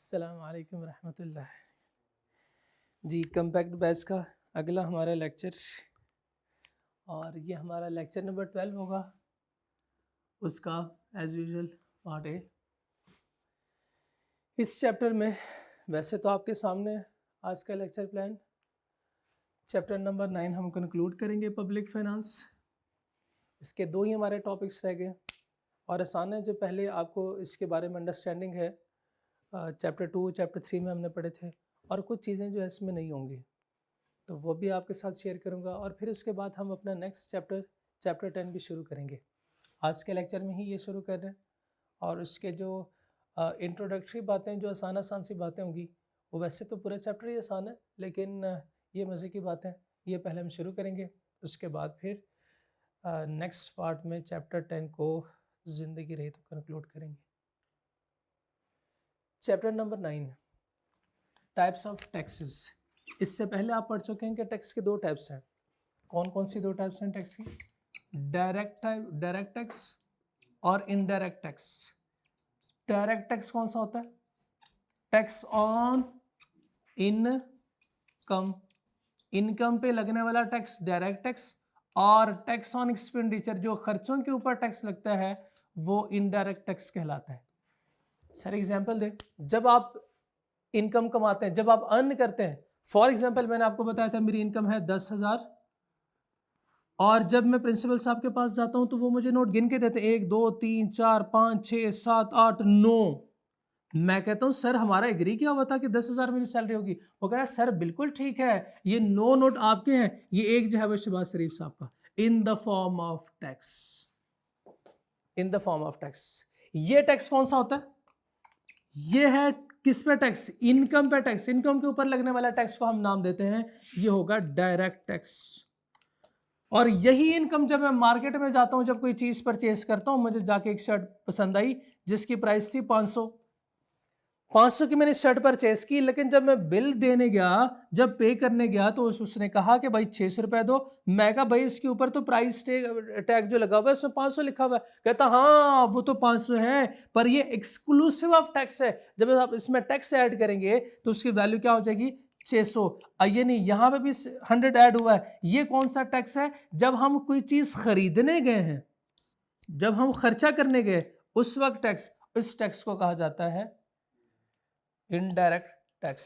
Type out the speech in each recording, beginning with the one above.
अस्सलाम वालेकुम रहमतुल्लाह। जी, कम्पैक्ट बैच का अगला हमारा लेक्चर और ये हमारा लेक्चर नंबर 12 होगा, उसका एज़ यूजुअल पार्ट ए। इस चैप्टर में वैसे तो आपके सामने आज का लेक्चर प्लान चैप्टर नंबर 9 हम कंक्लूड करेंगे पब्लिक फाइनेंस। इसके दो ही हमारे टॉपिक्स रह गए और आसान है, जो पहले आपको इसके बारे में अंडरस्टैंडिंग है चैप्टर 2 चैप्टर 3 में हमने पढ़े थे, और कुछ चीज़ें जो है इसमें नहीं होंगी तो वो भी आपके साथ शेयर करूंगा। और फिर उसके बाद हम अपना नेक्स्ट चैप्टर 10 भी शुरू करेंगे। आज के लेक्चर में ही ये शुरू कर रहे हैं और उसके जो इंट्रोडक्टरी बातें, जो आसान सी बातें होंगी, वो वैसे तो पूरा चैप्टर ही आसान है, लेकिन ये मज़े की बातें ये पहले हम शुरू करेंगे। उसके बाद फिर नेक्स्ट पार्ट में चैप्टर 10 को ज़िंदगी रही तो कंक्लूड करेंगे। Chapter number 9, types of taxes. इससे पहले आप पढ़ चुके हैं कि टैक्स के दो टाइप्स हैं। कौन कौन सी दो टाइप्स हैं टैक्स की? डायरेक्ट टैक्स और इनडायरेक्ट टैक्स। डायरेक्ट टैक्स कौन सा होता है? टैक्स ऑन इनकम पे लगने वाला टैक्स डायरेक्ट टैक्स, और टैक्स ऑन एक्सपेंडिचर, जो खर्चों के ऊपर टैक्स लगता है, वो इनडायरेक्ट टैक्स कहलाता है। सर एग्जांपल दे, जब आप इनकम कमाते हैं, जब आप अर्न करते हैं, फॉर एग्जांपल मैंने आपको बताया था मेरी इनकम है 10,000, और जब मैं प्रिंसिपल साहब के पास जाता हूं तो वो मुझे नोट गिन के देते हैं 1 2 3 4 5 6 7 8 9। मैं कहता हूं सर हमारा एग्री किया हुआ था कि 10,000 मेरी सैलरी होगी। वो कह रहा है सर बिल्कुल ठीक है, ये 9 नोट आपके हैं, ये एक जो है वो शहबाज शरीफ साहब का। In the form of tax, in the form of tax. ये टैक्स कौन सा होता है? ये है किस पे टैक्स? इनकम पे टैक्स। इनकम के ऊपर लगने वाला टैक्स को हम नाम देते हैं, ये होगा डायरेक्ट टैक्स। और यही इनकम जब मैं मार्केट में जाता हूं, जब कोई चीज परचेस करता हूं, मुझे जाके एक शर्ट पसंद आई जिसकी प्राइस थी 500 की, मैंने शर्ट परचेस की, लेकिन जब मैं बिल देने गया, जब पे करने गया, तो उसने कहा कि भाई 600 रुपए दो। मैं कहा भाई इसके ऊपर तो प्राइस टैग जो लगा हुआ है उसमें 500 लिखा हुआ है। कहता हाँ वो तो 500 है, पर ये एक्सक्लूसिव ऑफ टैक्स है, जब आप इसमें टैक्स ऐड करेंगे तो उसकी वैल्यू क्या हो जाएगी? 600। ये नहीं, यहां पे भी 100 ऐड हुआ है। ये कौन सा टैक्स है? जब हम कोई चीज खरीदने गए हैं, जब हम खर्चा करने गए, उस वक्त टैक्स, इस टैक्स को कहा जाता है इनडायरेक्ट टैक्स।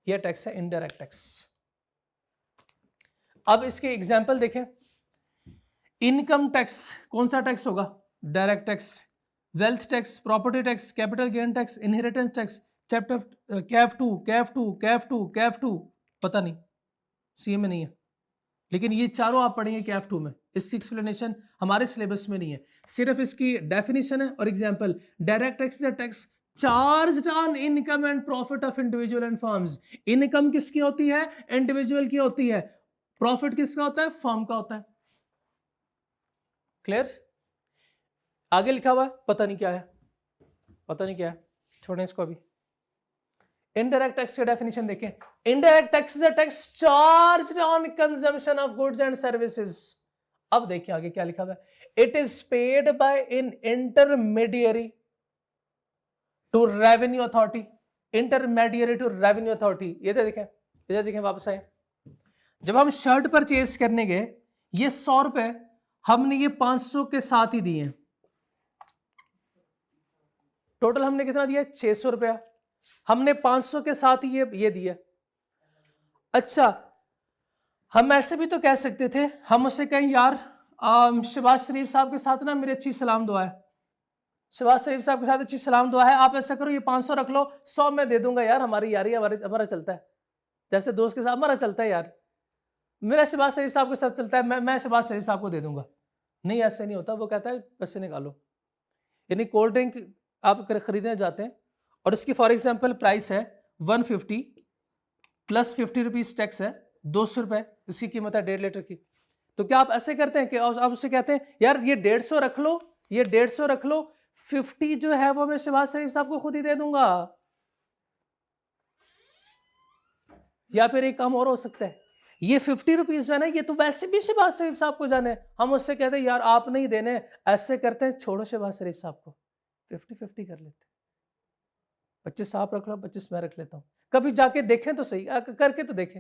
ये टैक्स है इनडायरेक्ट टैक्स। अब इसके एग्जांपल देखें। इनकम टैक्स कौन सा टैक्स होगा? Direct tax. Wealth tax, property tax, capital gain tax, inheritance tax. Chapter कैफ टू पता नहीं, सीए में नहीं है, लेकिन ये चारों आप पढ़ेंगे कैफ 2 में। इसकी एक्सप्लेनेशन हमारे सिलेबस में नहीं है, सिर्फ इसकी डेफिनेशन है और example. Direct tax is a tax charged on income and profit of individual and firms. Income किसकी होती है? इंडिविजुअल की होती है। प्रॉफिट किसका होता है? फर्म का होता है। क्लियर? आगे लिखा हुआ है, पता नहीं क्या है, पता नहीं क्या है, छोड़ें इसको अभी। इनडायरेक्ट टैक्स की डेफिनेशन देखें। Indirect tax is a tax charged on consumption of goods and services. अब देखिए आगे क्या लिखा हुआ है। It is paid by in intermediary to revenue authority. Intermediary to revenue authority. ये देखें, इधर देखें, वापस आए। जब हम शर्ट परचेस करने गए, ये 100 रुपए, हमने ये 500 के साथ ही दिए। टोटल हमने कितना दिया? 600 रुपया। हमने 500 के साथ ही ये दिया। अच्छा, हम ऐसे भी तो कह सकते थे, हम उससे कहें यार शहबाज शरीफ साहब के साथ ना मेरी अच्छी सलाम दुआ है, शहबाज शरीफ साहब के साथ अच्छी सलाम दुआ है, आप ऐसा करो ये 500 रख लो, 100 मैं दे दूंगा यार, हमारी यारी हमारा चलता है, जैसे दोस्त के साथ हमारा चलता है यार, मेरा शहबाज शरीफ साहब के साथ चलता है, मैं शहबाज शरीफ साहब को दे दूंगा। नहीं, ऐसे नहीं होता। वो कहता है पैसे निकालो। यानी कोल्ड ड्रिंक आप खरीदने जाते हैं और उसकी फॉर एग्जाम्पल प्राइस है 150 प्लस 50 रुपीज टैक्स है, 200 रुपए इसकी कीमत है 1.5 लीटर की। तो क्या आप ऐसे करते हैं कि आप उससे कहते हैं यार ये 150 रख लो, ये 150 रख लो, 50 जो है वो मैं शहबाज शरीफ साहब को खुद ही दे दूंगा। या फिर एक काम और हो सकता है, ये 50 रुपीज जो है ना, ये तो वैसे भी शहबाज शरीफ साहब को जाने, हम उससे कहते हैं यार आप नहीं देने, ऐसे करते हैं छोड़ो शहबाज शरीफ साहब को, 50-50 कर लेते हैं। 25 आप रख लो, 25 मैं रख लेता हूं। कभी जाके देखें तो सही, करके तो देखें।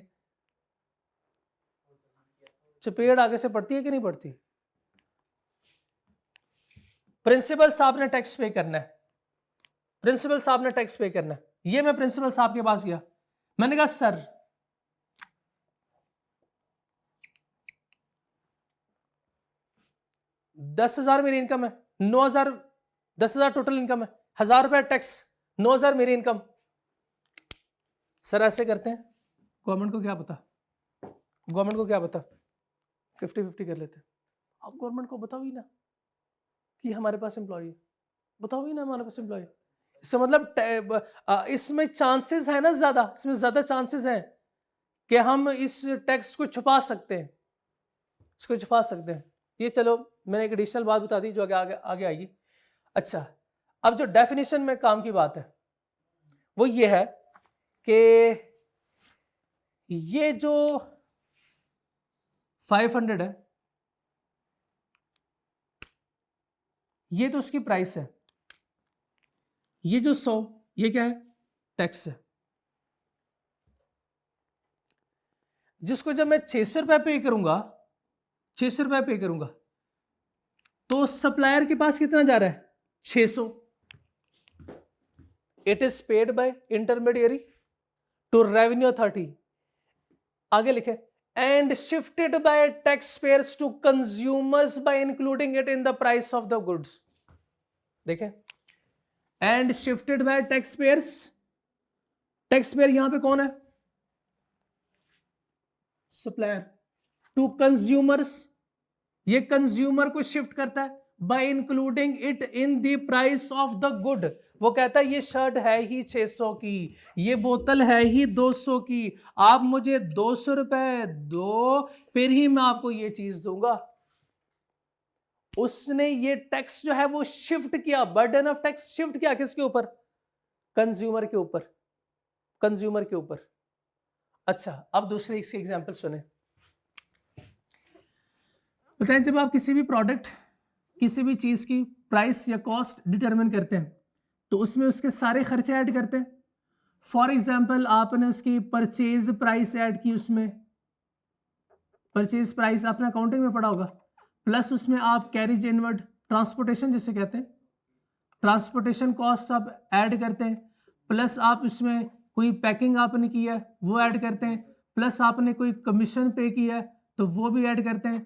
चपेड़ आगे से पड़ती है कि नहीं पड़ती? प्रिंसिपल साहब ने टैक्स पे करना है, प्रिंसिपल साहब ने टैक्स पे करना है। ये मैं प्रिंसिपल साहब के पास गया, मैंने कहा सर 10,000 मेरी इनकम है, 9,000, 10,000 टोटल इनकम है, 1,000 रुपए टैक्स, 9,000 मेरी इनकम। सर ऐसे करते हैं, गवर्नमेंट को क्या पता, गवर्नमेंट को क्या पता, 50-50 कर लेते हैं। आप गवर्नमेंट को बताओ ही ना कि हमारे पास एम्प्लॉय है, बताओ ही ना हमारे पास एम्प्लॉय है। इसका मतलब इसमें चांसेस है ना ज्यादा, इसमें ज्यादा चांसेस हैं कि हम इस टैक्स को छुपा सकते हैं, इसको छुपा सकते हैं। ये चलो मैंने एक एडिशनल बात बता दी जो आगे आएगी। अच्छा, अब जो डेफिनेशन में काम की बात है वो ये है कि ये जो 500 है ये तो उसकी प्राइस है, ये जो 100 ये क्या है, टैक्स है, जिसको जब मैं 600 रुपए पे करूंगा, 600 रुपए पे करूंगा तो सप्लायर के पास कितना जा रहा है, 600। It is paid by intermediary to revenue authority, आगे लिखे, and shifted by tax payers to consumers by including it in the price of the goods. देखें, and shifted by tax payers, tax payer यहां पे कौन है, supplier, to consumers, ये consumer को shift करता है by including it in the price of the good. वो कहता है ये शर्ट है ही 600 की, ये बोतल है ही 200 की, आप मुझे 200 रुपए दो फिर ही मैं आपको ये चीज दूंगा। उसने ये टैक्स जो है वो शिफ्ट किया, बर्डन ऑफ टैक्स शिफ्ट किया किसके ऊपर, कंज्यूमर के ऊपर, कंज्यूमर के ऊपर। अच्छा, अब दूसरे इसके एग्जांपल सुने। बताएं, जब आप किसी भी प्रोडक्ट, किसी भी चीज की प्राइस या कॉस्ट डिटरमिन करते हैं तो उसमें उसके सारे खर्चे ऐड करते हैं। फॉर एग्जांपल आपने उसकी परचेज प्राइस ऐड की, उसमें परचेज प्राइस आपने अकाउंटिंग में पढ़ा होगा, प्लस उसमें आप कैरिज इनवर्ड ट्रांसपोर्टेशन जिसे कहते हैं, ट्रांसपोर्टेशन कॉस्ट आप ऐड करते हैं, प्लस आप इसमें कोई पैकिंग आपने की है वो ऐड करते हैं, प्लस आपने कोई कमीशन पे किया है तो वो भी ऐड करते हैं,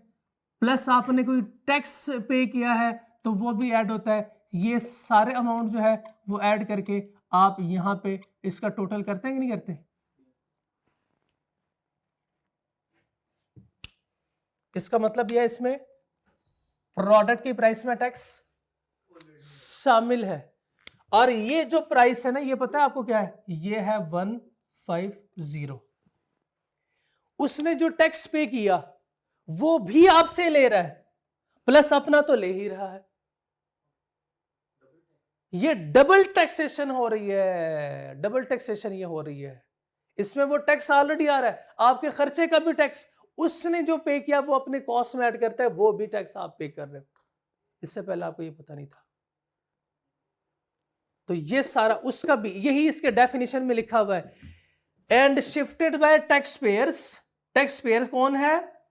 प्लस आपने कोई टैक्स पे किया है तो वो भी ऐड होता है। ये सारे अमाउंट जो है वो ऐड करके आप यहां पे इसका टोटल करते हैं कि नहीं करते? इसका मतलब यह इसमें प्रोडक्ट की प्राइस में टैक्स शामिल है। और ये जो प्राइस है ना, ये पता है आपको क्या है, ये है 150। उसने जो टैक्स पे किया वो भी आपसे ले रहा है, प्लस अपना तो ले ही रहा है। ये डबल टैक्सेशन हो रही है, डबल टैक्सेशन ये हो रही है। इसमें वो टैक्स ऑलरेडी आ रहा है, आपके खर्चे का भी टैक्स उसने जो पे किया वो अपने कॉस्ट में ऐड करता है, वो भी टैक्स आप पे कर रहे हो। इससे पहले आपको ये पता नहीं था। तो ये सारा उसका भी, यही इसके डेफिनेशन में लिखा हुआ है, and shifted by tax payers. Tax payers कौन है,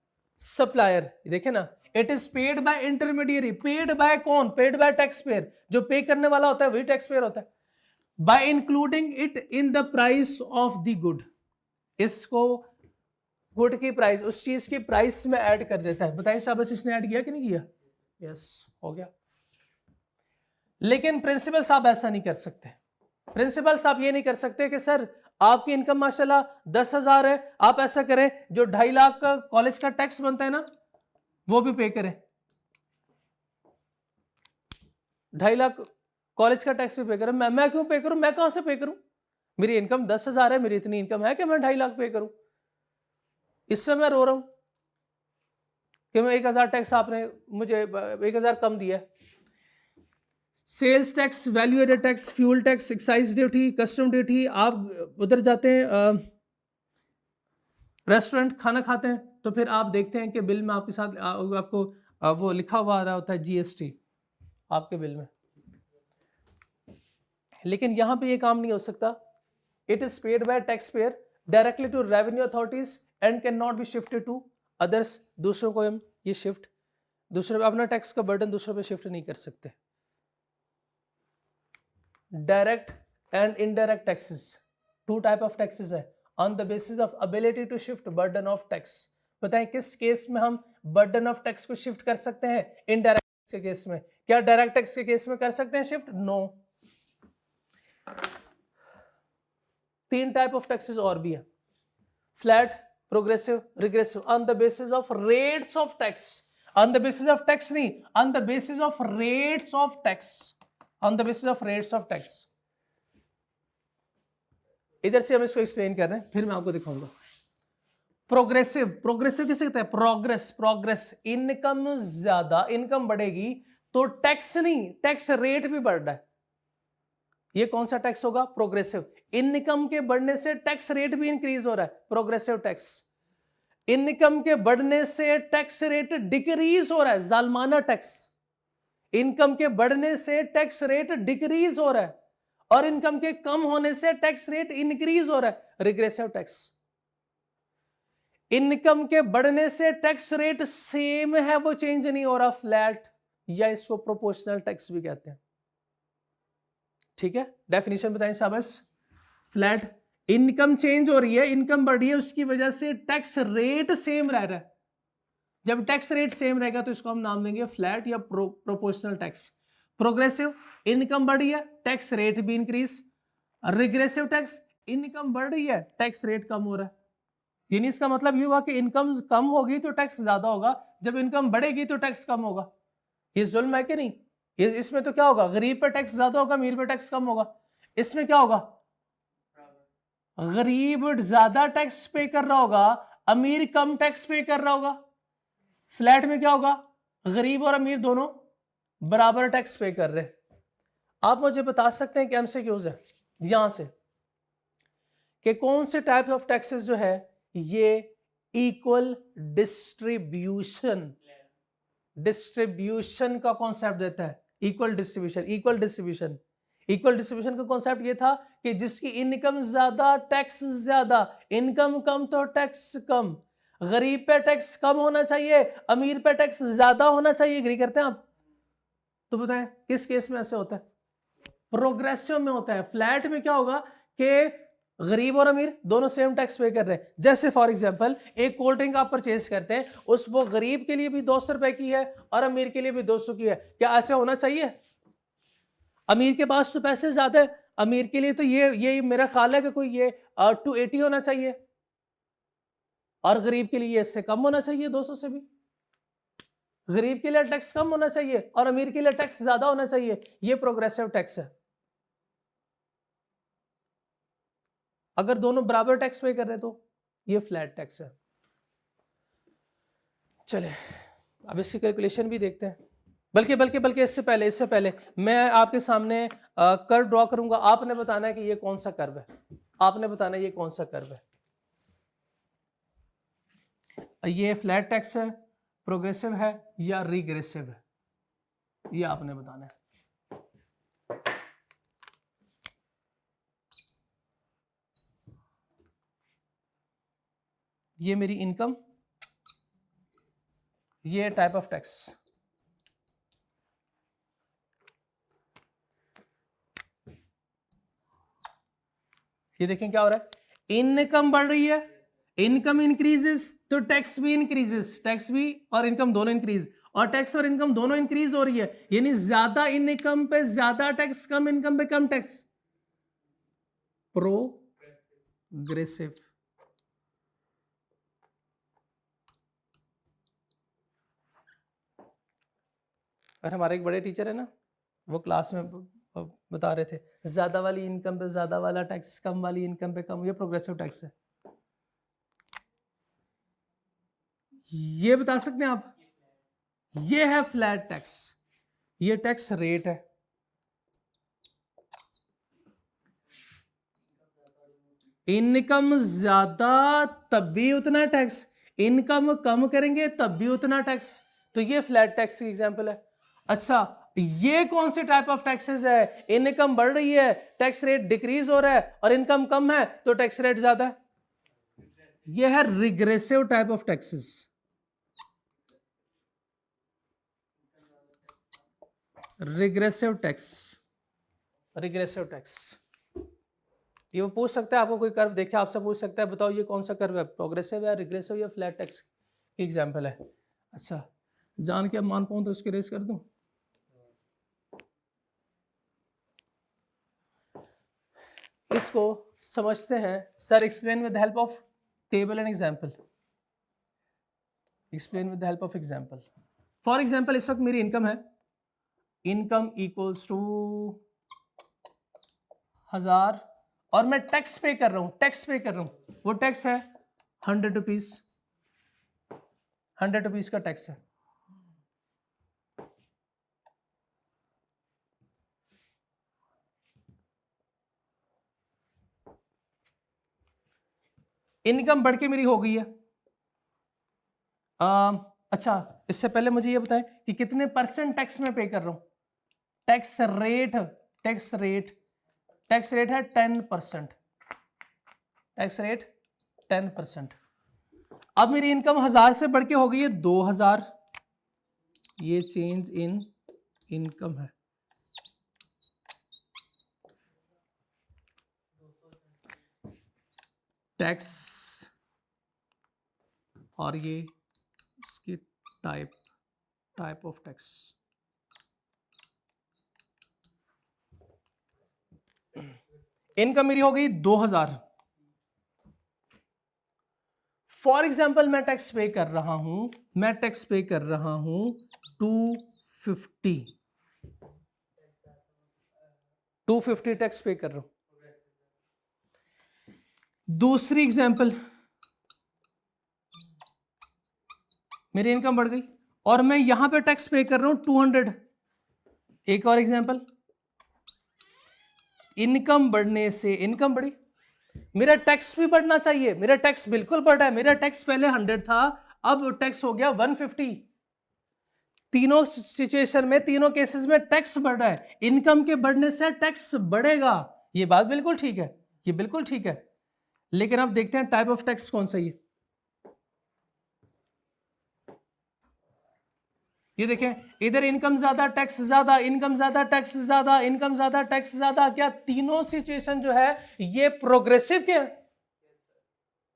सप्लायर। देखे ना, it is paid by intermediary, paid by कौन, पेड बाय टैक्स पेयर, जो पे करने वाला होता है वही टैक्स पेयर होता है, by including it in the price of the good. इसको गुड की प्राइस, उस चीज की प्राइस में ऐड कर देता है। बताइए साहब इसने ऐड किया कि नहीं किया? यस, हो गया। लेकिन प्रिंसिपल साहब ऐसा नहीं कर सकते। प्रिंसिपल साहब ये नहीं कर सकते कि सर आपकी इनकम माशाल्लाह 10,000 है, आप ऐसा करें जो 2.5 लाख का कॉलेज का टैक्स बनता है ना वो भी पे करें, 2.5 लाख कॉलेज का टैक्स भी पे करें। मैं क्यों पे करूं, मैं कहां से पे करूं, मेरी इनकम 10,000 है, मेरी इतनी इनकम है कि मैं 2.5 लाख पे करूं। इसमें मैं रो रहा हूं कि मैं 1,000 टैक्स आपने मुझे 1,000 कम दिया है। Sales tax, value added tax, fuel tax, excise duty, custom duty. आप उधर जाते हैं रेस्टोरेंट खाना खाते हैं तो फिर आप देखते हैं कि बिल में आपके साथ आपको वो लिखा हुआ आ रहा होता है जीएसटी आपके बिल में। लेकिन यहां पे ये काम नहीं हो सकता. It is paid by tax payer directly to revenue authorities and can not be shifted to others. दूसरों को हम ये शिफ्ट, दूसरे पे अपना टैक्स का बर्डन दूसरों पे शिफ्ट नहीं कर सकते. Direct and indirect taxes, two type of taxes है. On the basis of ability to shift burden of tax. बताएं किस केस में हम बर्डन ऑफ टैक्स को शिफ्ट कर सकते हैं? इनडायरेक्ट टैक्स के केस में. क्या डायरेक्ट टैक्स के केस में कर सकते हैं shift? No. 3 type of taxes और भी है. Flat, progressive, regressive. On the basis of rates of tax. On the basis of tax नहीं, on the basis of rates of tax. On the basis of rates of tax. इधर से हम इसको explain कर रहे हैं, फिर मैं आपको दिखाऊंगा. प्रोग्रेसिव, प्रोग्रेसिव किसे कहते हैं? Progress, progress. इनकम ज्यादा, इनकम बढ़ेगी तो टैक्स नहीं, टैक्स रेट भी बढ़ रहा है. ये कौन सा टैक्स होगा? प्रोग्रेसिव. इनकम के बढ़ने से टैक्स रेट भी इंक्रीज हो रहा है, प्रोग्रेसिव टैक्स. इनकम के बढ़ने से टैक्स रेट डिक्रीज हो रहा है, जालमाना टैक्स. इनकम के बढ़ने से टैक्स रेट डिक्रीज हो रहा है और इनकम के कम होने से टैक्स रेट इंक्रीज हो रहा है, रिग्रेसिव टैक्स. इनकम के बढ़ने से टैक्स रेट सेम है, वो चेंज नहीं हो रहा, फ्लैट, या इसको प्रोपोर्शनल टैक्स भी कहते हैं. ठीक है, डेफिनेशन बताएं शाबाश. फ्लैट, इनकम चेंज हो रही है, इनकम बढ़ी है, उसकी वजह से टैक्स रेट सेम रह रहा है. जब टैक्स रेट सेम रहेगा तो इसको हम नाम देंगे फ्लैट या प्रोपोर्शनल टैक्स. प्रोग्रेसिव, इनकम बढ़ी है, टैक्स रेट भी इंक्रीज. रिग्रेसिव टैक्स, इनकम बढ़ रही है, टैक्स रेट कम हो रहा है. यानी इसका मतलब ये हुआ कि इनकम कम होगी तो टैक्स ज्यादा होगा, जब इनकम बढ़ेगी तो टैक्स कम होगा. ये जुल्म है कि नहीं? इसमें तो क्या होगा? गरीब पे टैक्स ज्यादा होगा, अमीर पे टैक्स कम होगा. इसमें क्या होगा? गरीब ज्यादा टैक्स पे कर रहा होगा, अमीर कम टैक्स पे कर रहा होगा. फ्लैट में क्या होगा? गरीब और अमीर दोनों बराबर टैक्स पे कर रहे हैं. आप मुझे बता सकते हैं कि एमसीक्यूज है यहां से कि कौन से टाइप ऑफ टैक्सेस जो है ये इक्वल डिस्ट्रीब्यूशन, डिस्ट्रीब्यूशन का कॉन्सेप्ट देता है. Equal distribution, equal distribution. Equal distribution का कॉन्सेप्ट ये था कि जिसकी इनकम ज्यादा टैक्स ज्यादा, इनकम कम तो टैक्स कम. गरीब पे टैक्स कम होना चाहिए, अमीर पे टैक्स ज्यादा होना चाहिए. एग्री करते हैं आप? तो बताएं किस केस में ऐसे होता है? प्रोग्रेसिव में होता है. फ्लैट में क्या होगा कि गरीब और अमीर दोनों सेम टैक्स पे कर रहे हैं. जैसे फॉर एग्जांपल एक कोल्ड ड्रिंक आप परचेज करते हैं, उस वो गरीब के लिए भी 200 रुपए की है और अमीर के लिए भी 200 की है. क्या ऐसे होना चाहिए? अमीर के पास तो पैसे ज्यादा है, अमीर के लिए तो ये मेरा ख्याल है कि कोई ये 280 होना चाहिए और गरीब के लिए इससे कम होना चाहिए, 200 से भी. गरीब के लिए टैक्स कम होना चाहिए और अमीर के लिए टैक्स ज्यादा होना चाहिए. ये प्रोग्रेसिव टैक्स है. अगर दोनों बराबर टैक्स पे कर रहे तो ये फ्लैट टैक्स है. चले अब इसकी कैलकुलेशन भी देखते हैं. बल्कि इससे पहले मैं आपके सामने कर्व ड्रॉ करूंगा. आपने बताना है कि ये कौन सा कर्व है. आपने बताना है ये कौन सा कर्व है. ये फ्लैट टैक्स है, प्रोग्रेसिव है या रिग्रेसिव है, ये आपने बताना है. ये मेरी इनकम, ये टाइप ऑफ टैक्स. ये देखें क्या हो रहा है. इनकम बढ़ रही है, इनकम इंक्रीजेस तो टैक्स भी इंक्रीजेस, टैक्स भी और इनकम दोनों इंक्रीज, और टैक्स और इनकम दोनों इंक्रीज हो रही है. यानी ज्यादा इनकम पे ज्यादा टैक्स, कम इनकम पे कम टैक्स. प्रोग्रेसिव. और हमारे एक बड़े टीचर है ना, वो क्लास में बता रहे थे ज्यादा वाली इनकम पे ज्यादा वाला टैक्स, कम वाली इनकम पे कम, ये प्रोग्रेसिव टैक्स है. ये बता सकते हैं आप? ये है फ्लैट टैक्स, ये टैक्स रेट है. इनकम ज्यादा तब भी उतना टैक्स, इनकम कम करेंगे तब भी उतना टैक्स. तो ये फ्लैट टैक्स की एग्जांपल है. अच्छा, ये कौन से टाइप ऑफ टैक्सेस है? इनकम बढ़ रही है, टैक्स रेट डिक्रीज हो रहा है, और इनकम कम है तो टैक्स रेट ज्यादा है। ये है regressive type of taxes. Regressive tax, regressive tax. ये वो पूछ सकता है, आपको कोई कर्व देखे आपसे पूछ सकता है बताओ ये कौन सा कर्व है, प्रोग्रेसिव है, रिग्रेसिव या फ्लैट टैक्स की एग्जांपल है। अच्छा, जान के अब मान पाऊं तो इसकी रेस कर दूं। इसको समझते हैं sir, explain with help of table and example. Explain with help of example. For example इस वक्त मेरी इनकम है, इनकम इक्वल्स टू 1000 और मैं टैक्स पे कर रहा हूं, टैक्स पे कर रहा हूं, वो टैक्स है 100 रुपीज, 100 रुपीज का टैक्स है। इनकम बढ़ के मेरी हो गई है। अच्छा, इससे पहले मुझे ये बताएं कि कितने परसेंट टैक्स में पे कर रहा हूं। Tax rate, tax rate, tax rate है 10%, टैक्स रेट 10%। अब मेरी इनकम 1000 से बढ़ के हो गई है 2000, ये चेंज इन इनकम है। टैक्स और ये इसकी टाइप ऑफ टैक्स। इनकम मेरी हो गई 2000। फॉर एग्जाम्पल मैं टैक्स पे कर रहा हूं, मैं टैक्स पे कर रहा हूं 250, 250 टैक्स पे कर रहा हूं। दूसरी एग्जाम्पल, मेरी इनकम बढ़ गई और मैं यहां पे टैक्स पे कर रहा हूं 200। एक और एग्जाम्पल, इनकम बढ़ने से इनकम बढ़ी, मेरा टैक्स भी बढ़ना चाहिए, मेरा टैक्स बिल्कुल बढ़ रहा है, मेरा टैक्स पहले 100 था, अब टैक्स हो गया 150। तीनों सिचुएशन में, तीनों केसेस में टैक्स बढ़ रहा है, इनकम के बढ़ने से टैक्स बढ़ेगा, ये बात बिल्कुल ठीक है, ये बिल्कुल ठीक है। लेकिन अब देखते हैं टाइप ऑफ टैक्स कौन सा है। ये देखें, इधर इनकम ज्यादा टैक्स ज्यादा, इनकम ज्यादा टैक्स ज्यादा, इनकम ज्यादा टैक्स ज्यादा। क्या तीनों सिचुएशन जो है ये प्रोग्रेसिव के?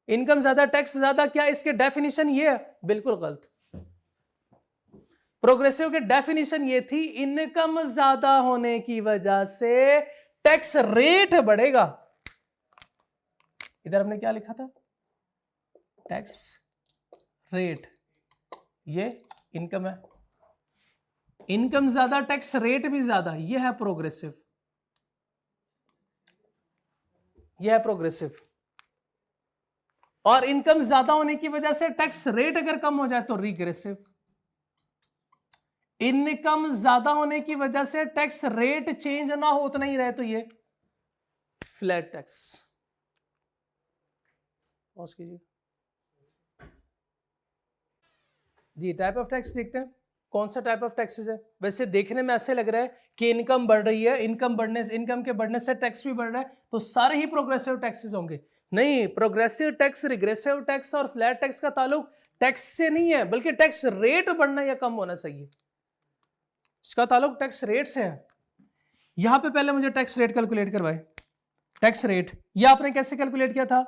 इनकम ज्यादा टैक्स ज्यादा, क्या इसके डेफिनेशन ये है? बिल्कुल गलत। प्रोग्रेसिव के डेफिनेशन ये थी, इनकम ज्यादा होने की वजह से टैक्स रेट बढ़ेगा। इधर हमने क्या लिखा था? टैक्स रेट, ये इनकम है, इनकम ज्यादा टैक्स रेट भी ज्यादा, ये है प्रोग्रेसिव, ये है प्रोग्रेसिव। और इनकम ज्यादा होने की वजह से टैक्स रेट अगर कम हो जाए तो रिग्रेसिव। इनकम ज्यादा होने की वजह से टैक्स रेट चेंज ना हो, उतना ही रहे, तो ये फ्लैट टैक्स। पॉज कीजिए जी। टाइप ऑफ टैक्स देखते हैं, कौन सा टाइप ऑफ टैक्सेस है। वैसे देखने में ऐसे लग रहा है कि इनकम बढ़ रही है, इनकम बढ़ने से, इनकम के बढ़ने से टैक्स भी बढ़ रहा है, तो सारे ही प्रोग्रेसिव टैक्सेस होंगे। नहीं, प्रोग्रेसिव टैक्स, रिग्रेसिव टैक्स और फ्लैट टैक्स का ताल्लुक टैक्स से नहीं है, बल्कि टैक्स रेट बढ़ना या कम होना चाहिए, इसका ताल्लुक टैक्स रेट से है। यहां पे पहले मुझे टैक्स रेट कैलकुलेट करवाए। टैक्स रेट ये आपने कैसे कैलकुलेट किया था?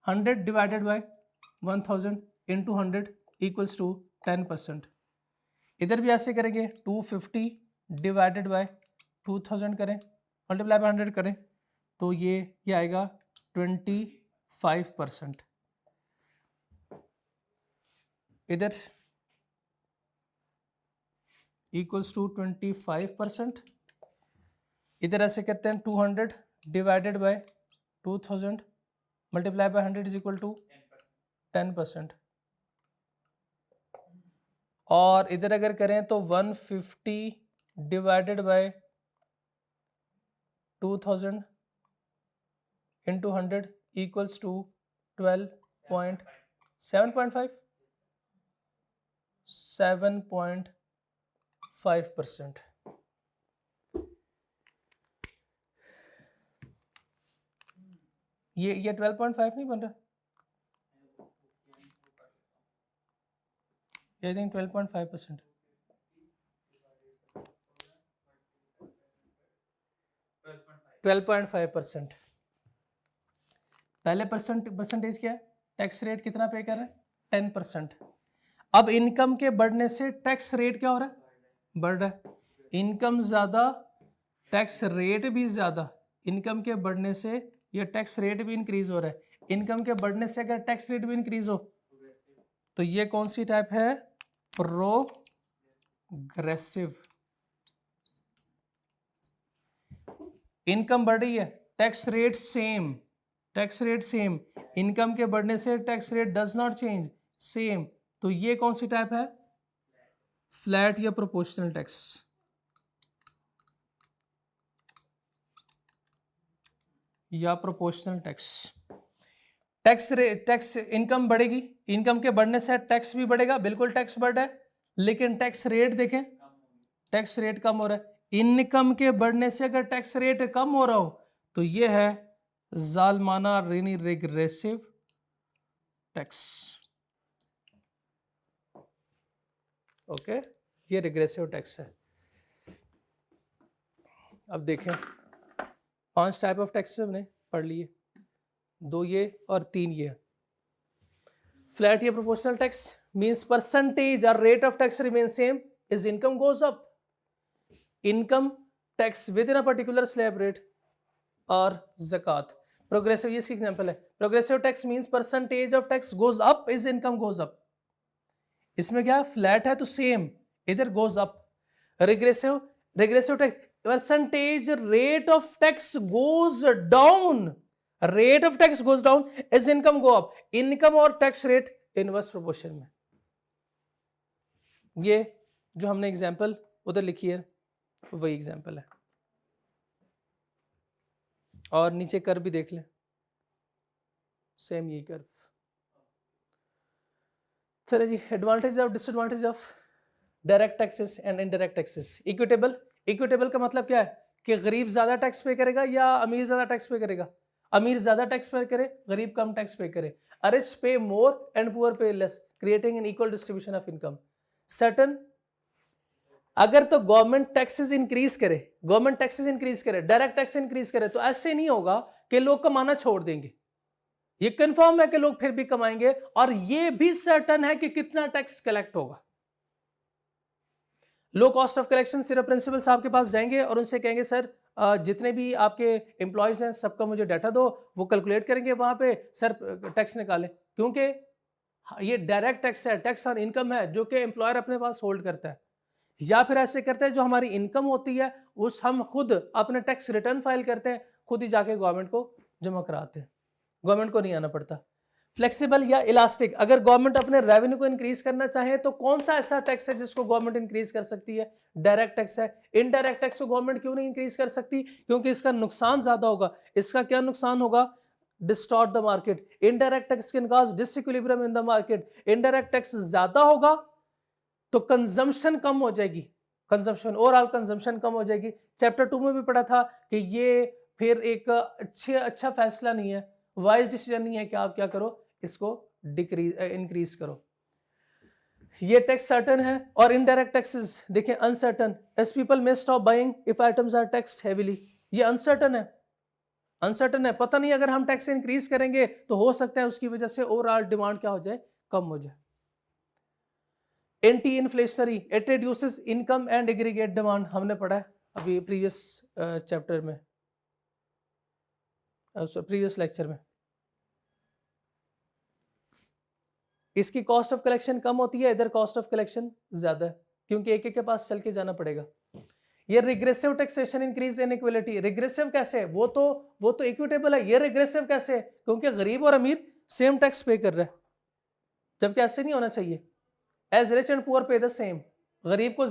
100 divided by 1000 into 100 equals to 10%। इधर भी ऐसे करेंगे, 250 डिवाइडेड बाय 2000 करें, मल्टीप्लाई बाय 100 करें, तो ये आएगा 25%। इधर इक्वल्स टू 25%। इधर ऐसे करते हैं, 200 divided by 2000 multiply by 100 is equal to 10%। और इधर अगर करें तो 150 divided by 2000 into 100 equals to 7.5%। ये 12.5 नहीं बन रहा, आई थिंक 12.5%। पहले परसेंटेज क्या है, टैक्स रेट कितना पे कर रहे हैं, 10%। अब इनकम के बढ़ने से टैक्स रेट क्या हो रहा है, बढ़ रहा है। इनकम ज्यादा, टैक्स रेट भी ज्यादा। इनकम के बढ़ने से ये टैक्स रेट भी इंक्रीज हो रहा है। इनकम के बढ़ने से अगर टैक्स रेट भी इंक्रीज हो तो ये कौन सी टाइप है, प्रोग्रेसिव। इनकम बढ़ रही है, tax rate same, tax rate same. Income के बढ़ने से tax rate does not change, same. तो ये कौन सी टाइप है, फ्लैट या प्रोपोर्शनल टैक्स। या प्रोपोर्शनल टैक्स। टैक्स इनकम बढ़ेगी, इनकम के बढ़ने से टैक्स भी बढ़ेगा, बिल्कुल टैक्स बढ़ रहा है, लेकिन टैक्स रेट देखें, टैक्स रेट कम हो रहा है। इनकम के बढ़ने से अगर टैक्स रेट कम हो रहा हो तो ये है जालमाना रेनी रिग्रेसिव टैक्स। ओके, ये रिग्रेसिव टैक्स है। अब देखें 5 टाइप ऑफ टैक्स हमने पढ़ लिए, 2 ये और 3 ये। फ्लैट या प्रोपोर्शनल टैक्स मींस परसेंटेज और rate of tax remain same is income goes up. Income tax with in a particular slab rate और ज़कात। प्रोग्रेसिव, ये इसकी एग्जांपल है। Progressive tax means percentage of tax goes up is income goes up. इसमें क्या, flat है तो same, इधर goes up. Regressive, regressive tax percentage rate of tax goes down, rate of tax goes down is income go up. Income और tax rate inverse proportion में। ये जो हमने एग्जांपल उधर लिखी है वही एग्जांपल है। और नीचे कर्व भी देख लें, सेम यही कर्व। चलिए जी, advantage of disadvantage of direct taxes and indirect taxes. Equitable, equitable का मतलब क्या है कि गरीब ज्यादा टैक्स पे करेगा या अमीर ज्यादा टैक्स पे करेगा। अमीर ज्यादा टैक्स पे करे, गरीब कम टैक्स पे करे। रिच पे मोर एंड पुअर पे less, creating an equal distribution of income. Certain, अगर तो गवर्नमेंट टैक्सेस इंक्रीज करे, गवर्नमेंट टैक्सेस इंक्रीज करे, डायरेक्ट टैक्स इंक्रीज करे, तो ऐसे नहीं होगा कि लोग कमाना छोड़ देंगे। ये कंफर्म है कि लोग फिर भी कमाएंगे, और ये भी सर्टन है कि कितना टैक्स कलेक्ट होगा। लो कॉस्ट ऑफ कलेक्शन, सिर्फ प्रिंसिपल साहब के पास जाएंगे और उनसे कहेंगे सर जितने भी आपके एम्प्लॉयज हैं सबका मुझे डाटा दो, वो कैलकुलेट करेंगे वहां पे, सर टैक्स निकालें। क्योंकि ये डायरेक्ट टैक्स है, टैक्स ऑन इनकम है, जो कि एम्प्लॉयर अपने पास होल्ड करता है। या फिर ऐसे करते हैं जो हमारी इनकम होती है उस हम खुद अपने टैक्स रिटर्न फाइल करते हैं, खुद ही जाके गवर्नमेंट को जमा कराते हैं, गवर्नमेंट को नहीं आना पड़ता। फ्लेक्सिबल या इलास्टिक, अगर गवर्नमेंट अपने रेवेन्यू को इंक्रीज करना चाहे तो कौन सा ऐसा टैक्स है जिसको गवर्नमेंट इंक्रीज कर सकती है, डायरेक्ट टैक्स है। इनडायरेक्ट टैक्स को गवर्नमेंट क्यों नहीं इंक्रीज कर सकती, क्योंकि इसका नुकसान ज्यादा होगा। इसका क्या नुकसान होगा, distort the market. Indirect tax can cause disequilibrium in the market. Indirect tax ज्यादा होगा तो कंजम्पशन कम हो जाएगी, कंजम्पशन, ओवरऑल कंजम्पशन कम हो जाएगी। चैप्टर 2 में भी पढ़ा था कि ये फिर एक अच्छा फैसला नहीं है, वाइज डिसीजन नहीं है कि आप क्या करो, इसको डिक्रीज इंक्रीज करो। ये टैक्स सर्टन है। और इनडायरेक्ट टैक्सेस देखें uncertain, as people may stop buying if items are taxed heavily. ये अनसर्टन है, अनसर्टन है, पता नहीं अगर हम टैक्स इंक्रीज करेंगे तो हो सकता है उसकी वजह से ओवरऑल डिमांड क्या हो जाए, कम हो जाए। Anti inflationary, it reduces income and aggregate demand, हमने पढ़ा है अभी प्रीवियस चैप्टर में, प्रीवियस लेक्चर में। इसकी कॉस्ट ऑफ कलेक्शन कम होती है, इधर कॉस्ट ऑफ कलेक्शन ज्यादा है, क्योंकि एक एक के पास चल के जाना पड़ेगा। ये regressive taxation increase inequality. Regressive कैसे है, वो तो इक्विटेबल है, ये रिग्रेसिव कैसे है, क्योंकि गरीब और अमीर सेम टैक्स पे कर रहा है, जबकि ऐसे नहीं होना चाहिए। एज रिच एंड पुअर पे द सेम, गरीब को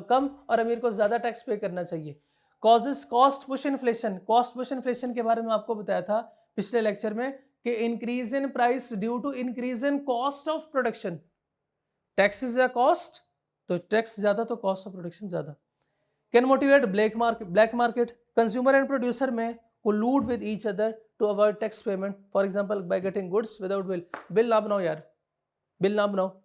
कम और अमीर को ज्यादा टैक्स पे करना चाहिए। Causes cost push inflation, cost push inflation के बारे में आपको बताया था पिछले लेक्चर में कि increase in price due to increase in cost of production. Tax is a cost, तो टैक्स ज्यादा तो कॉस्ट ऑफ प्रोडक्शन ज्यादा। Can motivate black market, consumer and producer में collude with each other to avoid tax payment, for example by getting goods without bill. Bill ना बनाओ यार, bill ना बनाओ।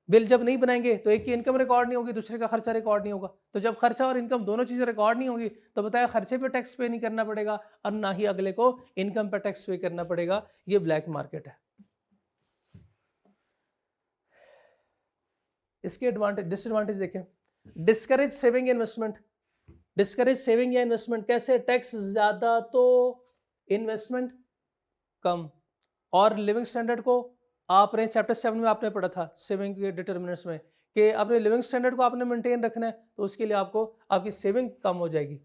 बिल जब नहीं बनाएंगे तो एक की इनकम रिकॉर्ड नहीं होगी, दूसरे का खर्चा रिकॉर्ड नहीं होगा। तो जब खर्चा और इनकम दोनों चीजें रिकॉर्ड नहीं होगी तो बताया खर्चे पे टैक्स पे नहीं करना पड़ेगा और ना ही अगले को इनकम पे टैक्स पे करना पड़ेगा। ये ब्लैक मार्केट है। इसके एडवांटेज डिसएडवांटेज देखें। Discourage saving investment. Discourage saving या इन्वेस्टमेंट कैसे? टैक्स ज्यादा तो इन्वेस्टमेंट कम। और लिविंग स्टैंडर्ड को आपने चैप्टर 7 में आपने पढ़ा था सेविंग के डिटर्मिनेंट्स में कि अपने लिविंग स्टैंडर्ड को आपने मेंटेन रखना है, तो उसके लिए आपको आपकी सेविंग कम हो जाएगी।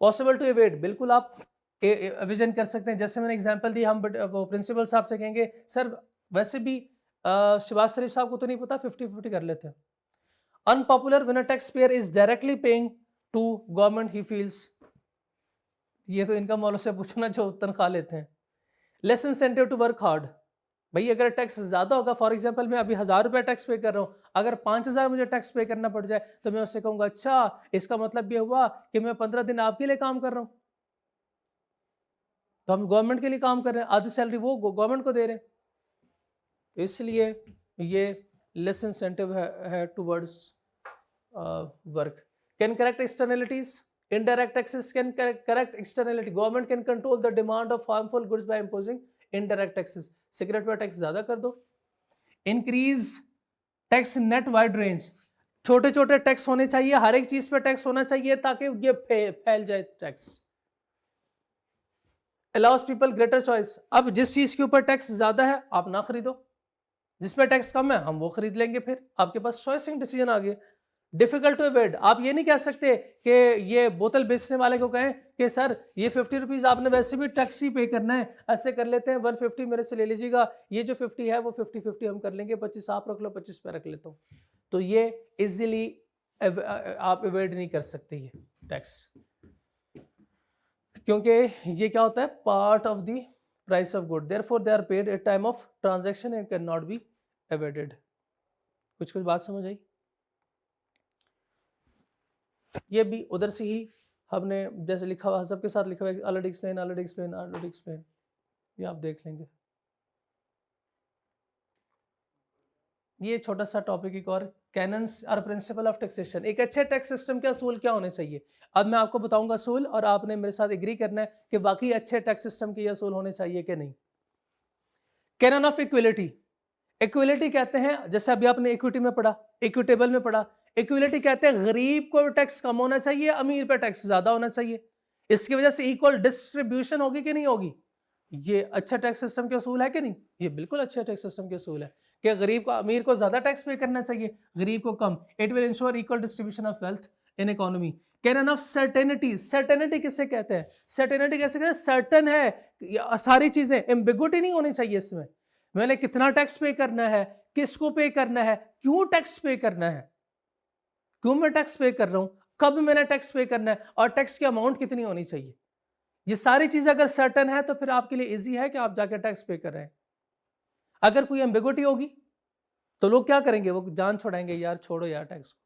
पॉसिबल टू एवेड, बिल्कुल आप एविजन कर सकते हैं। जैसे मैंने एग्जांपल दी, हम वो प्रिंसिपल साहब से कहेंगे सर वैसे भी शहबाज शरीफ साहब को तो नहीं पता, 50-50 कर लेते हैं। Unpopular when a tax payer is directly paying to government he feels, ये तो इनकम वालों से पूछना जो तनख्वाह लेते हैं। Less incentive to work hard, भाई अगर टैक्स ज्यादा होगा, फॉर एग्जांपल मैं अभी 1000 रुपये टैक्स पे कर रहा हूँ, अगर 5000 मुझे टैक्स पे करना पड़ जाए तो मैं उससे कहूंगा अच्छा इसका मतलब ये हुआ कि मैं 15 दिन आपके लिए काम कर रहा हूं, तो हम गवर्नमेंट के लिए काम कर रहे हैं, आधी सैलरी वो गवर्नमेंट को दे रहे हैं, इसलिए ये लेस इंसेंटिव है towards work. Can correct externalities, indirect taxes can correct externality, government can control the demand of harmful goods by imposing indirect taxes, cigarette पर टैक्स ज्यादा कर दो। Increase tax net wide range, छोटे छोटे tax होने चाहिए, हर एक चीज पे टैक्स होना चाहिए ताकि ये फैल जाए tax. Allow us people greater choice, अब जिस चीज के ऊपर टैक्स ज्यादा है आप ना खरीदो, जिस पे टैक्स कम है हम वो खरीद लेंगे, फिर आपके पास चॉइसिंग डिसीजन आ गया। डिफिकल्ट टू एवेड, आप ये नहीं कह सकते कि ये बोतल बेचने वाले को कहें कि सर ये 50 रुपीज आपने वैसे भी टैक्स ही पे करना है, ऐसे कर लेते हैं 150 मेरे से ले लीजिएगा, ये जो 50 है वो 50-50 हम कर लेंगे, 25 आप रख लो 25 पे रख लेता हूँ। तो ये इजीली आप एवेड नहीं कर सकते ये टैक्स, क्योंकि ये क्या होता है part of the price of good, therefore they are paid at time of transaction and can not be avoided. कुछ बात समझ आई? ये भी उधर से ही हमने जैसे लिखा हुआ सबके साथ लिखा हुआ है already explain already explain already explain, ये आप देख लेंगे। ये छोटा सा टॉपिक एक और, कैनन्स और प्रिंसिपल ऑफ टैक्सेशन। एक अच्छे टैक्स सिस्टम के असूल क्या होने चाहिए, अब मैं आपको बताऊंगा असूल और आपने मेरे साथ एग्री करना है कि बाकी अच्छे टैक्स सिस्टम के असूल होने चाहिए कि नहीं। कैनन ऑफ इक्विलिटी, इक्विलिटी कहते हैं जैसे अभी आपने इक्विटी में पढ़ा, इक्विटेबल में पढ़ा, इक्विलिटी कहते हैं गरीब को टैक्स कम होना चाहिए, अमीर पे टैक्स ज्यादा होना चाहिए, इसकी वजह से इक्वल डिस्ट्रीब्यूशन होगी कि नहीं होगी। ये अच्छा टैक्स सिस्टम के असूल है कि नहीं? ये बिल्कुल अच्छा टैक्स सिस्टम के असूल है कि गरीब को अमीर को ज्यादा टैक्स पे करना चाहिए, गरीब को कम। It will ensure equal distribution of wealth in economy. Canon of certainty, certainty किसे कहते हैं? सर्टेनिटी कैसे कहते हैं? सर्टन है सारी चीजें, एम्बिगुइटी नहीं होनी चाहिए इसमें, मैंने कितना टैक्स पे करना है, किसको पे करना है, क्यों टैक्स पे करना है, क्यों मैं टैक्स पे कर रहा हूं, कब मैंने टैक्स पे करना है, और टैक्स की अमाउंट कितनी होनी चाहिए। ये सारी चीजें अगर सर्टन है तो फिर आपके लिए इजी है कि आप जाके टैक्स पे कर रहे हैं। अगर कोई एम्बिगुइटी होगी तो लोग क्या करेंगे, वो जान छोड़ाएंगे, यार छोड़ो यार टैक्स को।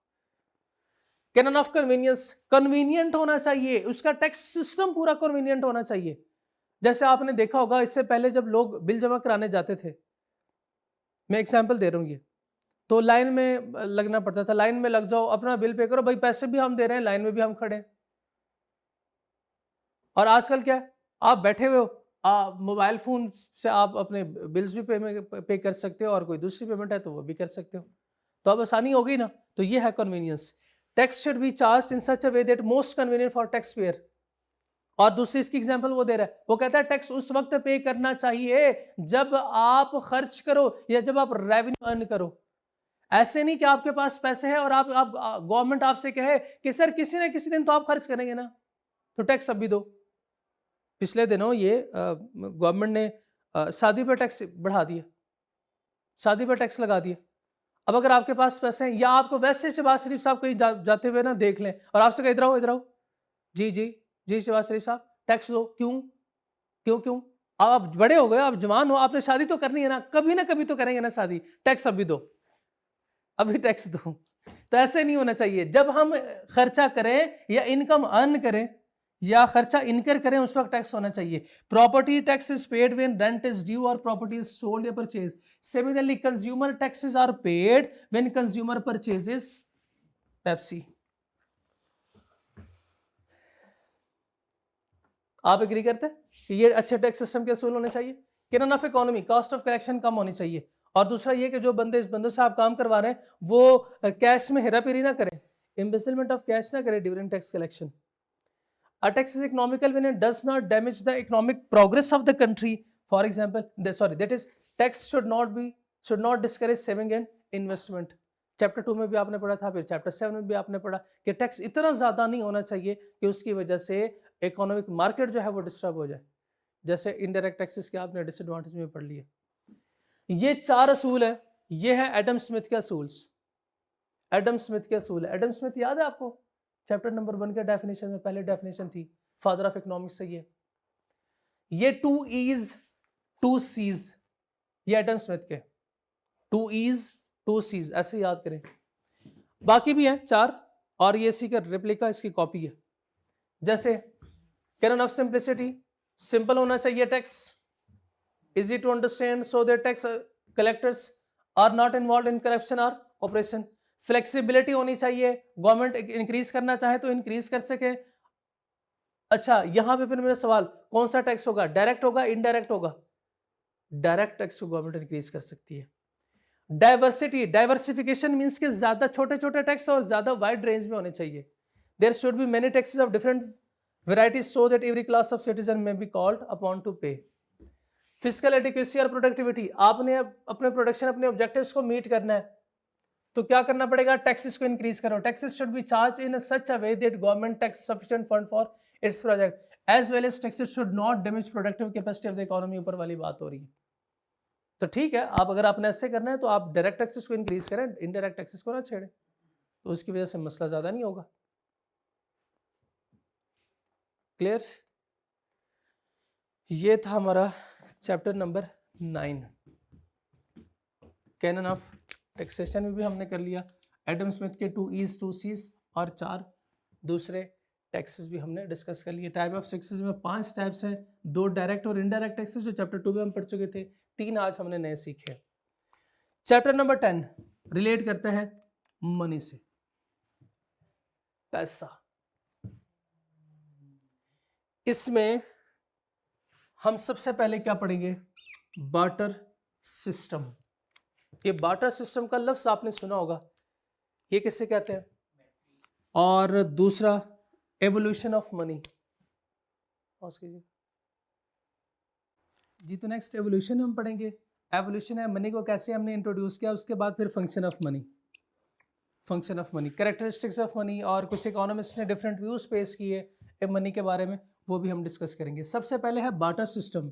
कैनन ऑफ कन्वीनियंस, कन्वीनियंट होना चाहिए, उसका टैक्स सिस्टम पूरा कन्वीनियंट होना चाहिए। जैसे आपने देखा होगा इससे पहले जब लोग बिल जमा कराने जाते थे, मैं एग्जांपल दे रहा हूं ये, तो लाइन में लगना पड़ता था, लाइन में लग जाओ अपना बिल पे करो, भाई पैसे भी हम दे रहे हैं, लाइन में भी हम खड़े हैं। और आजकल क्या है, आप बैठे हुए हो, मोबाइल फोन से आप अपने बिल्स भी पे कर सकते हो, और कोई दूसरी पेमेंट है तो वो भी कर सकते हो, तो अब आसानी हो गई ना। तो ये है convenience. Tax should be charged in such a way that most convenient for tax payer. और दूसरी इसकी एग्जांपल वो दे रहा है, वो कहता है टैक्स उस वक्त पे करना चाहिए जब आप खर्च करो या जब आप रेवेन्यू अर्न करो। ऐसे नहीं कि आपके पास पैसे हैं और आप गवर्नमेंट आपसे कहे कि सर किसी न किसी दिन तो आप खर्च करेंगे ना, तो टैक्स अभी दो। पिछले दिनों ये गवर्नमेंट ने शादी पर टैक्स बढ़ा दिया, शादी पर टैक्स लगा दिया। अब अगर आपके पास पैसे हैं या आपको वैसे शहबाज शरीफ साहब कहीं जाते हुए ना देख लें और आपसे कहे इधर आओ इधर आओ, जी जी जी शहबाज शरीफ साहब टैक्स दो, क्यों क्यों क्यों, आप बड़े हो गए, आप जवान हो, आपने शादी तो करनी है ना कभी तो करेंगे ना शादी, टैक्स अभी दो, अभी टैक्स दो। तो ऐसे नहीं होना चाहिए। जब हम खर्चा करें या इनकम अर्न करें या खर्चा इनकर करें उस वक्त टैक्स होना चाहिए। Property tax is paid when rent is due और प्रॉपर्टी इज सोल्ड या purchase. Similarly consumer taxes are paid when consumer purchases Pepsi. आप एग्री करते हैं कि ये अच्छे टैक्स सिस्टम के असूल होने चाहिए? Canon of economy, cost of collection कम होनी चाहिए। और दूसरा ये कि जो बंदे इस बंदों से आप काम करवा रहे हैं वो कैश में हेरा फेरी ना करें, एम्बेसलमेंट ऑफ कैश ना करें during tax collection. A tax is economical when it does not damage the economic progress of the country. For example, that is, tax should not discourage saving and investment. Chapter 2 में भी आपने पढ़ा था, फिर chapter 7 में भी आपने पढ़ा कि टैक्स इतना ज्यादा नहीं होना चाहिए कि उसकी वजह से इकोनॉमिक मार्केट जो है वो डिस्टर्ब हो जाए। जैसे इनडायरेक्ट टैक्सेस के आपने डिसएडवांटेज में पढ़ लिए। ये 4 असूल है, ये है एडम स्मिथ के असूल्स। एडम स्मिथ के असूल है। एडम स्मिथ याद है आपको? चैप्टर नंबर 1 के डेफिनेशन में पहले डेफिनेशन थी, फादर ऑफ इकोनॉमिक्स से ये 2 E's 2 C's, ये एडम स्मिथ के 2 E's 2 C's ऐसे याद करें। बाकी भी हैं 4 और ये इसी का रिप्लिका, इसकी कॉपी है। जैसे कैनन ऑफ सिंप्लिसिटी, सिंपल होना चाहिए tax, easy to understand so that tax collectors are not involve in corruption और ऑपरेशन। फ्लेक्सिबिलिटी होनी चाहिए, गवर्नमेंट इंक्रीज करना चाहे तो इंक्रीज कर सके। अच्छा, यहां पे फिर मेरा सवाल, कौन सा टैक्स होगा, डायरेक्ट होगा इनडायरेक्ट होगा? डायरेक्ट टैक्स को गवर्नमेंट इंक्रीज कर सकती है। डाइवर्सिटी, डाइवर्सिफिकेशन मींस के ज्यादा छोटे छोटे टैक्स और ज्यादा वाइड रेंज में होने चाहिए। There should be many taxes of different varieties so that every class of citizen may be called upon to pay. Physical adequacy और प्रोडक्टिविटी, आपने अपने प्रोडक्शन, अपने ऑब्जेक्टिव्स को मीट करना है तो क्या करना पड़ेगा, टैक्सेस को इंक्रीज करो। Taxes should be charge in such a way that government tax sufficient fund for its project as well as taxes should not damage productive capacity of the economy. ऊपर वाली बात हो रही है। तो ठीक है, आप अगर आपने ऐसे करना है तो आप डायरेक्ट टैक्सेस को इंक्रीज करें, इनडायरेक्ट टैक्सेस को ना छेड़ें, तो उसकी वजह से मसला ज्यादा नहीं होगा। क्लियर? ये था हमारा chapter number 9। Canon of taxation में भी हमने कर लिया, एडम स्मिथ के 2 E's 2 C's और 4 दूसरे टैक्सेस भी हमने डिस्कस कर लिए। टाइप ऑफ टैक्सेस में 5 टाइप्स हैं, 2 डायरेक्ट और इनडायरेक्ट टैक्सेस जो चैप्टर 2 में हम पढ़ चुके थे, 3 आज हमने नए सीखे। चैप्टर नंबर 10 रिलेट करता है मनी से, पैसा। इसमें हम सबसे पहले क्या पढ़ेंगे, बार्टर सिस्टम। ये बार्टर सिस्टम का लफ्ज आपने सुना होगा, ये किससे कहते हैं? और दूसरा एवोल्यूशन ऑफ मनी। पॉज कीजिए जी। तो नेक्स्ट एवोल्यूशन हम पढ़ेंगे। एवोल्यूशन है मनी को कैसे हमने इंट्रोड्यूस किया, उसके बाद फिर function of money, function of money, characteristics of money, और कुछ इकोनॉमिस्ट ने डिफरेंट व्यूज पेश किए मनी के बारे में, वो भी हम डिस्कस करेंगे। सबसे पहले है बार्टर सिस्टम।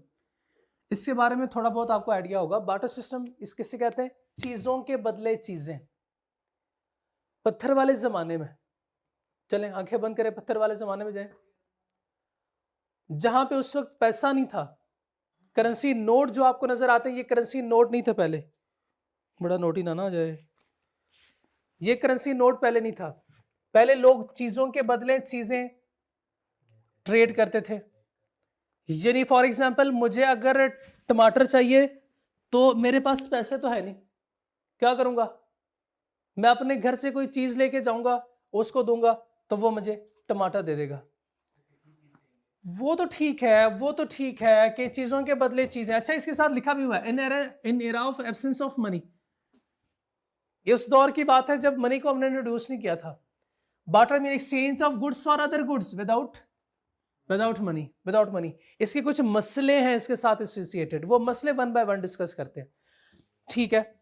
इसके बारे में थोड़ा बहुत आपको आइडिया होगा। बार्टर सिस्टम इस किससे कहते हैं? चीजों के बदले चीजें। पत्थर वाले जमाने में, चलें आंखें बंद करें, पत्थर वाले जमाने में जाएं, जहां पे उस वक्त पैसा नहीं था, करेंसी नोट जो आपको नजर आते हैं, ये करेंसी नोट नहीं था पहले, बड़ा नोट ही ना जाए, ये करेंसी नोट पहले नहीं था। पहले लोग चीजों के बदले चीजें ट्रेड करते थे। यानी फॉर एग्जांपल, मुझे अगर टमाटर चाहिए तो मेरे पास पैसे तो है नहीं, क्या करूंगा? मैं अपने घर से कोई चीज लेके जाऊंगा, उसको दूंगा तो वो मुझे टमाटर दे देगा। वो तो ठीक है, वो तो ठीक है कि चीजों के बदले चीजें। अच्छा, इसके साथ लिखा भी हुआ है in era of absence of money. इस दौर की बात है जब मनी को हमने इंट्रोड्यूस नहीं किया था। Barter mean exchange of goods for other goods without money. इसके कुछ मसले हैं इसके साथ एसोसिएटेड, वो मसले 1 बाय 1 डिस्कस करते हैं। ठीक है,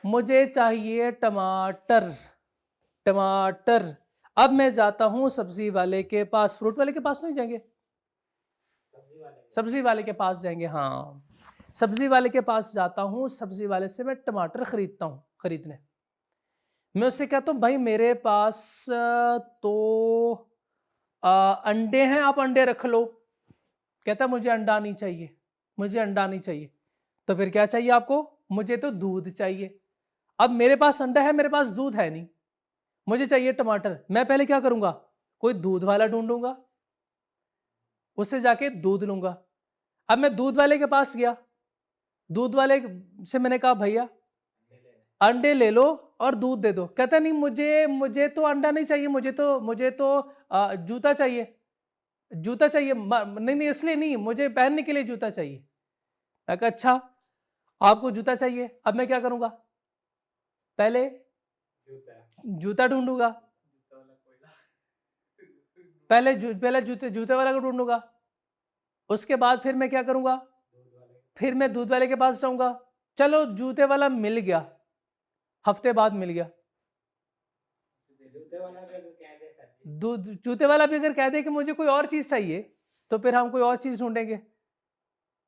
मुझे चाहिए टमाटर। अब मैं जाता हूं सब्जी वाले के पास, फ्रूट वाले के पास नहीं जाएंगे, सब्जी वाले के पास जाएंगे। हाँ, सब्जी वाले के पास जाता हूं, सब्जी वाले से मैं टमाटर खरीदता हूं। खरीदने मैं उससे कहता हूं, भाई मेरे पास तो अंडे हैं, आप अंडे रख लो। कहता मुझे अंडा नहीं चाहिए। तो फिर क्या चाहिए आपको? मुझे तो दूध चाहिए। अब मेरे पास अंडा है, मेरे पास दूध है नहीं, मुझे चाहिए टमाटर। मैं पहले क्या करूंगा? कोई दूध वाला ढूंढूंगा, उससे जाके दूध लूंगा। अब मैं दूध वाले के पास गया, दूध वाले से मैंने कहा भैया अंडे ले लो और दूध दे दो। कहता नहीं मुझे तो अंडा नहीं चाहिए, मुझे तो जूता चाहिए, जूता चाहिए। नहीं इसलिए नहीं, मुझे पहनने के लिए जूता चाहिए। मैं कहा अच्छा आपको जूता चाहिए, अब मैं क्या करूंगा, पहले जूता ढूंढूंगा, पहले जूते वाला को ढूंढूंगा, उसके बाद फिर मैं क्या करूंगा, फिर मैं दूध वाले के पास जाऊंगा। चलो जूते वाला मिल गया, हफ्ते बाद मिल गया। जूते वाला भी अगर कह दे कि मुझे कोई और चीज चाहिए तो फिर हम कोई और चीज ढूंढेंगे।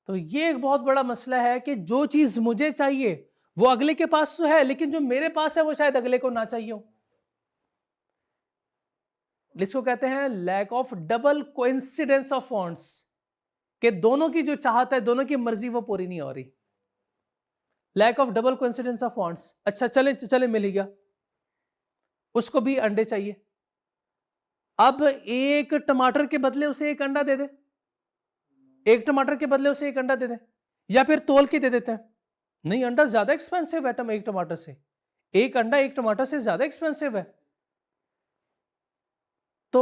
तो ये एक बहुत बड़ा मसला है कि जो चीज मुझे चाहिए वो अगले के पास तो है, लेकिन जो मेरे पास है वो शायद अगले को ना चाहिए हो। इसको कहते हैं lack of double coincidence of wants, कि दोनों की जो चाहत है, दोनों की मर्जी वो पूरी नहीं हो रही। Lack of double coincidence of wants. अच्छा चले चले मिल ही गया, उसको भी अंडे चाहिए। अब एक टमाटर के बदले उसे एक अंडा दे दे, एक टमाटर के बदले उसे एक अंडा दे दे, या फिर तोल के दे देते हैं। नहीं, अंडा ज्यादा एक्सपेंसिव है एक टमाटर से, एक अंडा एक टमाटर से ज्यादा एक्सपेंसिव है। तो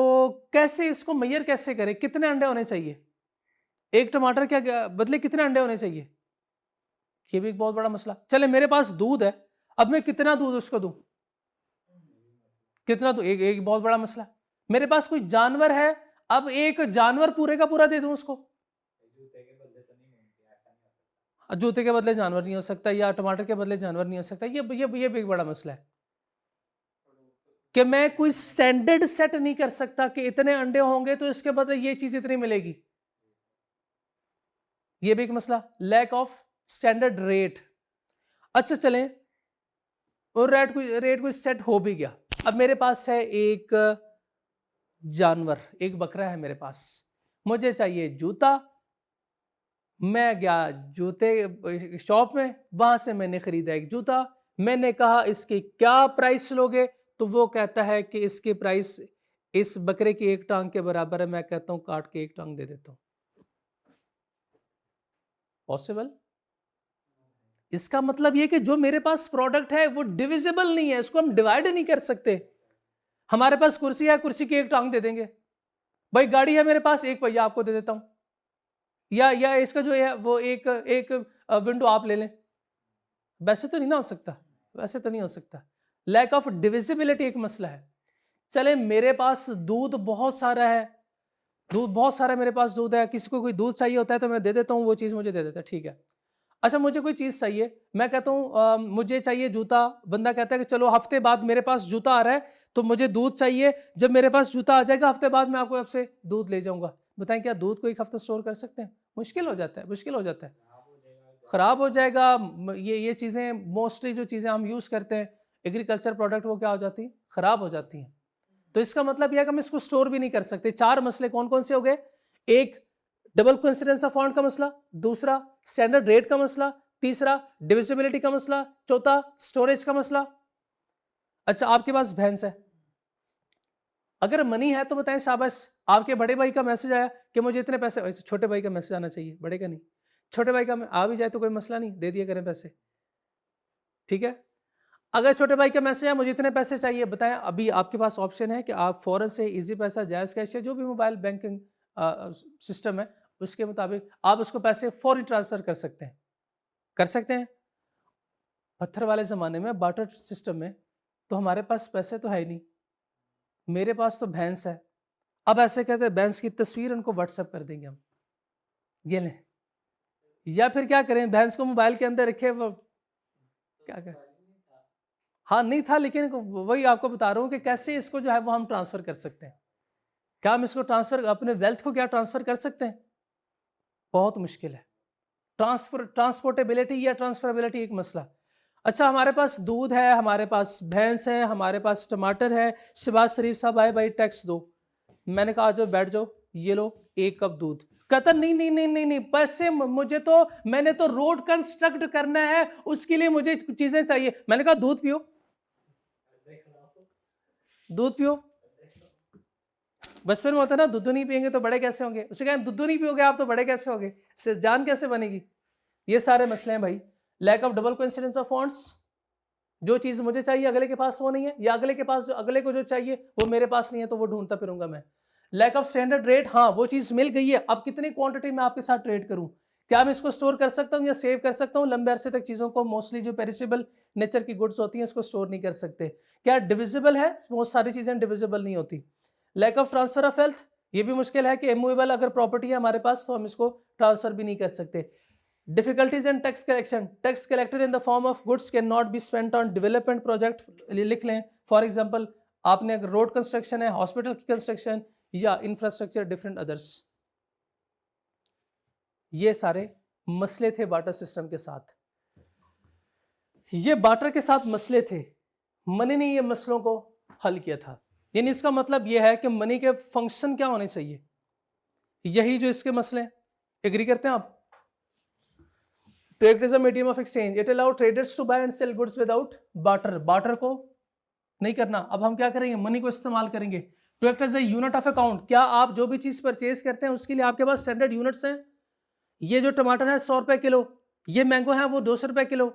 कैसे इसको मेजर कैसे करें, कितने अंडे होने चाहिए, एक टमाटर क्या बदले कितने अंडे होने चाहिए, ये भी एक बहुत बड़ा मसला। चले मेरे पास दूध है, अब मैं कितना दूध उसको दूं, कितना दूं, एक बहुत बड़ा मसला। मेरे पास कोई जानवर है, अब एक जानवर पूरे का पूरा दे दूं उसको, जूते के बदले जानवर नहीं हो सकता, या टमाटर के बदले जानवर नहीं हो सकता। ये भी एक बड़ा मसला है कि मैं कोई स्टैंडर्ड सेट नहीं कर सकता कि इतने अंडे होंगे तो इसके बदले ये चीज इतनी मिलेगी। ये भी एक मसला, लैक ऑफ स्टैंडर्ड रेट। अच्छा चलें, और रेट कोई सेट हो भी गया। अब मेरे पास है एक जानवर, एक बकरा है मेरे पास, मुझे चाहिए जूता। मैं गया जूते शॉप में, वहां से मैंने खरीदा एक जूता। मैंने कहा इसकी क्या प्राइस लोगे, तो वो कहता है कि इसकी प्राइस इस बकरे की एक टांग के बराबर है। मैं कहता हूं काट के एक टांग दे देता हूं। पॉसिबल? इसका मतलब ये कि जो मेरे पास प्रोडक्ट है वो डिविजिबल नहीं है, इसको हम डिवाइड नहीं कर सकते। हमारे पास कुर्सी है, कुर्सी की एक टांग दे देंगे। भाई गाड़ी है मेरे पास, एक पहिया आपको दे देता हूं, या इसका जो है वो एक विंडो आप ले लें। वैसे तो नहीं ना हो सकता, वैसे तो नहीं हो सकता। लैक ऑफ डिविजिबिलिटी एक मसला है। चले मेरे पास दूध बहुत सारा है, दूध बहुत सारा मेरे पास दूध है, किसी को कोई दूध चाहिए होता है तो मैं दे देता हूं, वो चीज मुझे दे देता है, ठीक है। अच्छा मुझे कोई चीज चाहिए, मैं कहता हूं मुझे चाहिए जूता। बंदा कहता है कि चलो हफ्ते बाद मेरे पास जूता आ रहा है तो मुझे दूध चाहिए। जब मेरे पास जूता आ जाएगा हफ्ते बाद मैं आपको आपसे दूध ले जाऊंगा। बताएं क्या दूध को एक हफ्ता स्टोर कर सकते हैं? मुश्किल हो जाता है, मुश्किल हो जाता है, खराब हो जाएगा। ये चीजें मोस्टली जो चीजें हम यूज करते हैं एग्रीकल्चर प्रोडक्ट, वो क्या हो जाती है, खराब हो जाती हैं। तो इसका मतलब यह है कि हम इसको स्टोर भी नहीं कर सकते। चार मसले कौन कौन से हो गए? एक डबल कोइंसिडेंस ऑफ फॉन्ट का मसला, दूसरा स्टैंडर्ड रेट का मसला, तीसरा डिविजिबिलिटी का मसला, चौथा स्टोरेज का मसला। अच्छा आपके पास भैंस है, अगर मनी है तो बताएं शाबाश, आपके बड़े भाई का मैसेज आया कि मुझे इतने पैसे, वैसे छोटे भाई का मैसेज आना चाहिए, बड़े का नहीं। छोटे भाई का आ भी जाए तो कोई मसला नहीं, दे दिया करें पैसे, ठीक है। अगर छोटे भाई का मैसेज है मुझे इतने पैसे चाहिए, बताएं, अभी आपके पास ऑप्शन है कि आप फौरन से इजी पैसा, जायज़ कैश या जो भी मोबाइल बैंकिंग सिस्टम है उसके मुताबिक आप उसको पैसे फौरी ट्रांसफर कर सकते हैं, कर सकते हैं। पत्थर वाले ज़माने में बार्टर सिस्टम में तो हमारे पास पैसे तो है ही नहीं, मेरे पास तो भैंस है। अब ऐसे कहते हैं भैंस की तस्वीर उनको व्हाट्सएप कर देंगे हम, ये लें। या फिर क्या करें, भैंस को मोबाइल के अंदर रखे, वो क्या करें। हाँ नहीं था, लेकिन वही आपको बता रहा हूँ कि कैसे इसको जो है वो हम ट्रांसफर कर सकते हैं। क्या हम इसको ट्रांसफर, अपने वेल्थ को क्या ट्रांसफर कर सकते हैं? बहुत मुश्किल है। ट्रांसपोर्टेबिलिटी या ट्रांसफरेबिलिटी एक मसला। अच्छा हमारे पास दूध है, हमारे पास भैंस है, हमारे पास टमाटर है। शहबाज शरीफ साहब आए, भाई टैक्स दो। मैंने कहा जो बैठ जाओ, ये लो एक कप दूध। कहता नहीं नहीं नहीं नहीं नहीं, पैसे मुझे तो, मैंने तो रोड कंस्ट्रक्ट करना है, उसके लिए मुझे चीजें चाहिए। मैंने कहा दूध पियो, दूध पियो। बचपन में होता है ना, दूध नहीं पियेंगे तो बड़े कैसे होंगे, उसे कहें दूध नहीं पियोगे आप तो बड़े कैसे होगे, जान कैसे बनेगी। ये सारे मसले हैं भाई। Lack of double coincidence of wants, जो चीज मुझे चाहिए अगले के पास वो नहीं है, या अगले के पास अगले को जो चाहिए वो मेरे पास नहीं है, तो वो ढूंढता फिरूंगा मैं। लैक ऑफ स्टैंडर्ड रेट, हाँ वो चीज मिल गई है, अब कितनी क्वांटिटी में आपके साथ ट्रेड करूं, क्या मैं इसको स्टोर कर सकता हूं या सेव कर सकता हूं लंबे अरसे तक चीजों को। मोस्टली जो पेरिशेबल नेचर की गुड्स होती हैं इसको स्टोर नहीं कर सकते। क्या डिविजिबल है, बहुत सारी चीजें डिविजिबल नहीं होती। Lack of transfer of wealth, ये भी मुश्किल है कि इमूवेबल अगर प्रॉपर्टी है हमारे पास तो हम इसको ट्रांसफर भी नहीं कर सकते। Difficulties in tax collection, tax collected in the form of goods can not be spent on development project, लिख लें। फॉर एग्जांपल आपने अगर रोड कंस्ट्रक्शन है, हॉस्पिटल की कंस्ट्रक्शन या इंफ्रास्ट्रक्चर डिफरेंट अदर्स, ये सारे मसले थे बार्टर सिस्टम के साथ। ये बार्टर के साथ मसले थे, मनी ने ये मसलों को हल किया था। यानी इसका मतलब यह है कि मनी के फंक्शन क्या होने चाहिए, यही जो इसके मसले। एग्री करते हैं आप? Trade is a medium of exchange, it allow traders to buy and sell goods without barter, barter को नहीं करना। अब हम क्या करेंगे, मनी को इस्तेमाल करेंगे। To act as a unit of account, क्या आप जो भी चीज परचेज करते हैं उसके लिए आपके पास स्टैंडर्ड यूनिट्स हैं। ये जो टमाटर है 100 रुपए किलो, ये मैंगो है वो 200 रुपए किलो।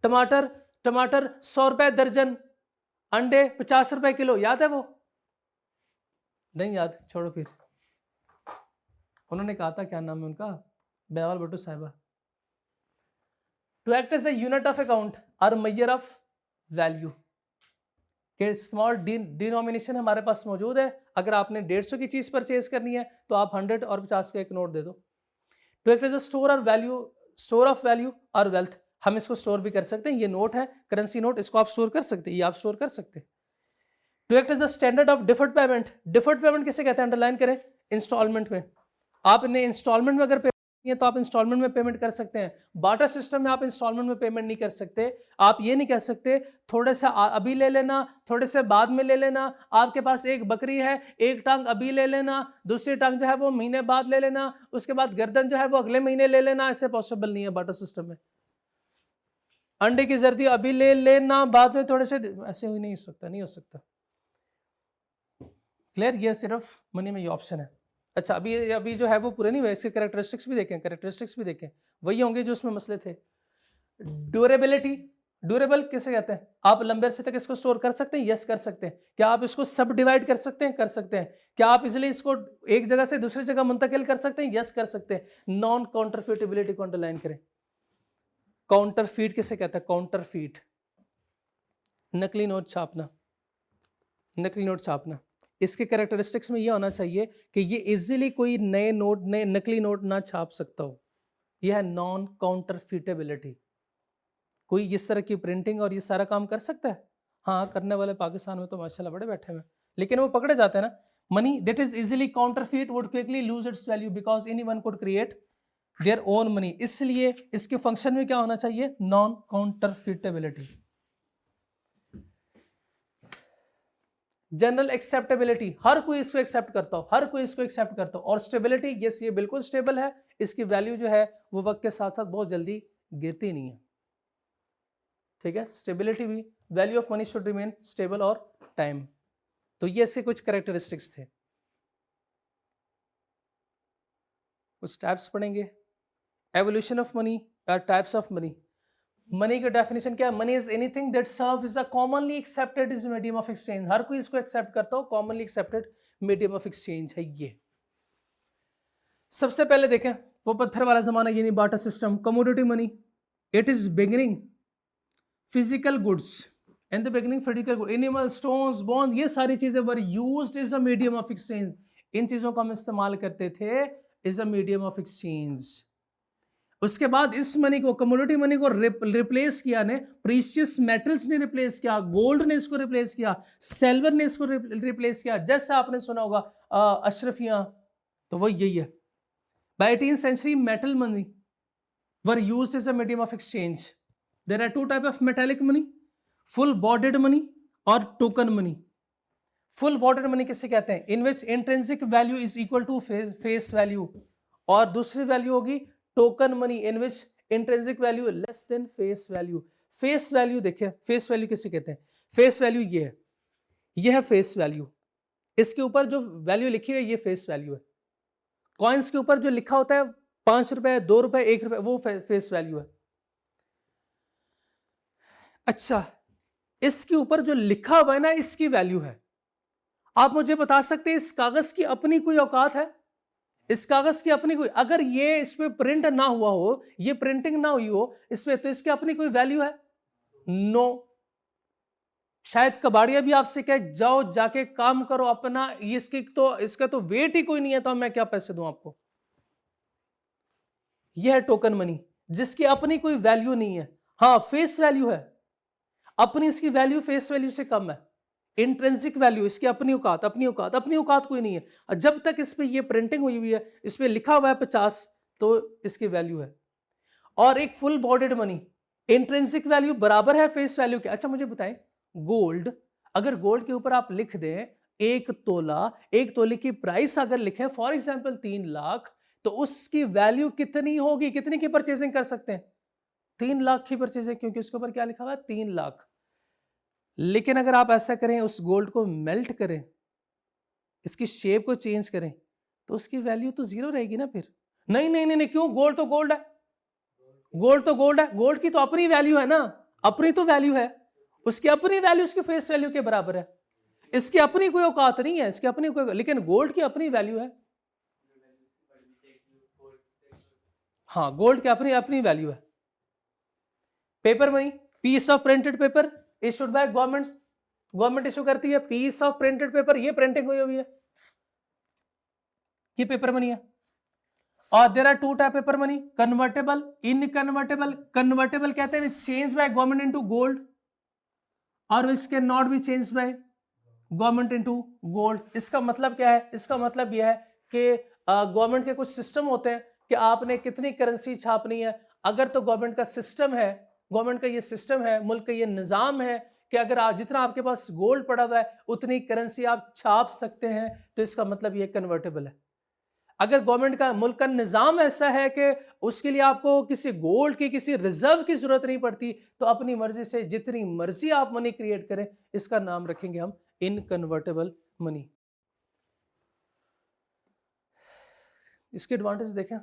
टमाटर 100 रुपए दर्जन, अंडे 50 रुपए किलो, याद है वो? नहीं याद, छोड़ो फिर। उन्होंने कहा था, क्या नाम है उनका, बेवाल भट्टू साहिबा। To act as a unit of account और मेजर ऑफ वैल्यू, के स्मॉल डिनोमिनेशन हमारे पास मौजूद है। अगर आपने 150 की चीज परचेज करनी है तो आप 100 और 50 का एक नोट दे दो। To act as a store और वैल्यू, स्टोर ऑफ वैल्यू और वेल्थ, हम इसको स्टोर भी कर सकते हैं। ये नोट है करेंसी नोट, इसको आप स्टोर कर सकते हैं, ये आप स्टोर कर सकते हैं। To act as a standard of deferred payment, deferred payment किसे कहते हैं, अंडरलाइन करें, इंस्टॉलमेंट में। आपने इंस्टॉलमेंट में अगर पेमेंट है तो आप इंस्टॉलमेंट में पेमेंट कर सकते हैं। बार्टर सिस्टम में आप इंस्टॉलमेंट में पेमेंट नहीं कर सकते। आप ये नहीं कह सकते थोड़े से अभी ले लेना, थोड़े से बाद में ले लेना। आपके पास एक बकरी है, एक टांग अभी ले लेना, दूसरी टांग जो है वो महीने बाद ले लेना, उसके बाद गर्दन जो है वो अगले महीने ले लेना, ऐसे पॉसिबल नहीं है बार्टर सिस्टम में। अंडे की जर्दी अभी ले लेना, बाद में थोड़े से, ऐसे ही नहीं हो सकता, नहीं हो सकता। क्लियर? ये सिर्फ मनी में ये ऑप्शन है। अच्छा, अभी जो है वो पूरे नहीं हुए, इसके कैरेक्टरिस्टिक्स भी देखें, कैरेक्टरिस्टिक्स भी देखें, वही होंगे जो उसमें मसले थे। ड्यूरेबिलिटी, ड्यूरेबल किसे कहते हैं, आप लंबे अरसे तक इसको स्टोर कर सकते हैं, यस कर सकते हैं। क्या आप इसको सब डिवाइड कर सकते हैं, कर सकते हैं। क्या आप इसलिए इसको एक जगह से दूसरी जगह मुंतकिल कर सकते हैं, यस कर सकते हैं। नॉन काउंटरफीटेबिलिटी को अंडरलाइन करें। काउंटरफीट किसे कहता है, काउंटरफीट, नकली नोट छापना, नकली नोट छापना। इसके कैरेक्टरिस्टिक्स में यह होना चाहिए कि ये इजीली कोई नए नोट, नए नकली नोट ना छाप सकता हो। यह है नॉन काउंटरफीटेबिलिटी। कोई इस तरह की प्रिंटिंग और ये सारा काम कर सकता है? हाँ, करने वाले पाकिस्तान में तो माशाल्लाह बड़े बैठे हुए, लेकिन वो पकड़े जाते हैं ना। Money that is easily counterfeit would quickly lose its value because anyone could create their own money. इसलिए इसके फंक्शन में क्या होना चाहिए, नॉन काउंटरफीटेबिलिटी। जनरल एक्सेप्टेबिलिटी, हर कोई इसको एक्सेप्ट करता हो, हर कोई इसको एक्सेप्ट करता हो। और स्टेबिलिटी, यस ये बिल्कुल स्टेबल है, इसकी वैल्यू जो है वो वक्त के साथ साथ बहुत जल्दी गिरती नहीं है। ठीक है, स्टेबिलिटी भी, value of money should remain stable और टाइम। तो ये ऐसे कुछ कैरेक्टरिस्टिक्स थे। कुछ टाइप्स पढ़ेंगे, evolution of money, types of money. Money की डेफिनेशन क्या है, money is anything that serve as a commonly accepted as medium of exchange. हर कोई इसको एक्सेप्ट करता हो, commonly accepted medium of exchange है ये। सबसे पहले देखें वो पत्थर वाला जमाना, यानी barter system. Commodity money, it is beginning physical goods, in the beginning physical good, animal, stones, bond, ये सारी चीजें were used as a medium of exchange. इन चीजों को हम इस्तेमाल करते थे as a medium of exchange. उसके बाद इस मनी को, कमोडिटी मनी को रिप्लेस किया ने प्रीशियस मेटल्स ने रिप्लेस किया, गोल्ड ने इसको रिप्लेस किया, सिल्वर ने इसको रिप्लेस किया। जैसे आपने सुना होगा अशरफियां, तो वो यही है। By 18th century metal money were used as a medium of exchange. There are two types of metallic money, full bodied money और token money. Full bodied money किससे कहते हैं, in which intrinsic value is equal to face value, और दूसरी value होगी token money in which intrinsic value less than face value. Face value देखिए, face value किसे कहते हैं, फेस वैल्यू ये है, फेस वैल्यू। इसके ऊपर जो वैल्यू लिखी है ये फेस वैल्यू है। कॉइन्स के ऊपर जो लिखा होता है 5 रुपए, 2 रुपए, 1 रुपए, वो फेस वैल्यू है। अच्छा, इसके ऊपर जो लिखा हुआ है ना, इसकी वैल्यू है। आप मुझे बता सकते हैं इस कागज की अपनी कोई औकात है? इस कागज की अपनी कोई, अगर ये इस पे प्रिंट ना हुआ हो, ये प्रिंटिंग ना हुई हो इस पे, तो इसकी अपनी कोई वैल्यू है? नो। शायद कबाड़िया भी आपसे कहे जाओ जाके काम करो अपना, इसका तो वेट ही कोई नहीं है, तो मैं क्या पैसे दूं आपको? यह है टोकन मनी, जिसकी अपनी कोई वैल्यू नहीं है। हाँ, फेस वैल्यू है, अपनी इसकी वैल्यू फेस वैल्यू से कम है। इंट्रिंसिक वैल्यू, इसकी अपनी औकात, अपनी औकात कोई नहीं है। और जब तक इस पे ये प्रिंटिंग हुई हुई है, इस पे लिखा हुआ है 50, तो इसकी वैल्यू है। और एक full bodied money, intrinsic value बराबर है फेस वैल्यू के। अच्छा मुझे बताएं, गोल्ड, अगर गोल्ड के ऊपर आप लिख दें 1 तोला, 1 तोले की प्राइस अगर लिखें फॉर एग्जांपल 3 लाख, तो उसकी वैल्यू कितनी होगी? कितनी की परचेजिंग कर सकते हैं? 3 लाख की परचेजिंग, क्योंकि उसके ऊपर क्या लिखा हुआ है? 3 लाख। लेकिन अगर आप ऐसा करें, उस गोल्ड को मेल्ट करें, इसकी शेप को चेंज करें, तो उसकी वैल्यू तो 0 रहेगी ना फिर। नहीं नहीं नहीं नहीं, क्यों? गोल्ड तो गोल्ड है, गोल्ड तो गोल्ड है, गोल्ड की तो अपनी वैल्यू है ना, अपनी तो वैल्यू है, उसकी अपनी वैल्यू उसकी फेस वैल्यू के बराबर है। इसकी अपनी कोई औकात नहीं है, इसकी अपनी कोई, लेकिन गोल्ड की अपनी वैल्यू है। हाँ, गोल्ड की अपनी अपनी वैल्यू है। Paper money, piece of printed paper issued by government, government issue करती है पीस ऑफ प्रिंटेड पेपर, ये प्रिंटिंग हुई हुई है, ये पेपर मनी है। और there are 2 type paper money, convertible, inconvertible. Convertible कहते हैं change by government into gold, और which can not be change by government into gold. इसका मतलब क्या है? इसका मतलब यह है कि गवर्नमेंट के कुछ सिस्टम होते हैं कि आपने कितनी करेंसी छापनी है। अगर तो गवर्नमेंट का सिस्टम है, गवर्नमेंट का ये सिस्टम है, मुल्क का ये निज़ाम है कि अगर आप जितना आपके पास गोल्ड पड़ा हुआ है उतनी करेंसी आप छाप सकते हैं, तो इसका मतलब ये कन्वर्टेबल है। अगर गवर्नमेंट का, मुल्क का निज़ाम ऐसा है कि उसके लिए आपको किसी गोल्ड की, किसी रिजर्व की जरूरत नहीं पड़ती, तो अपनी मर्जी से जितनी मर्जी आप मनी क्रिएट करें, इसका नाम रखेंगे हम इनकन्वर्टेबल मनी। इसके एडवांटेज देखें,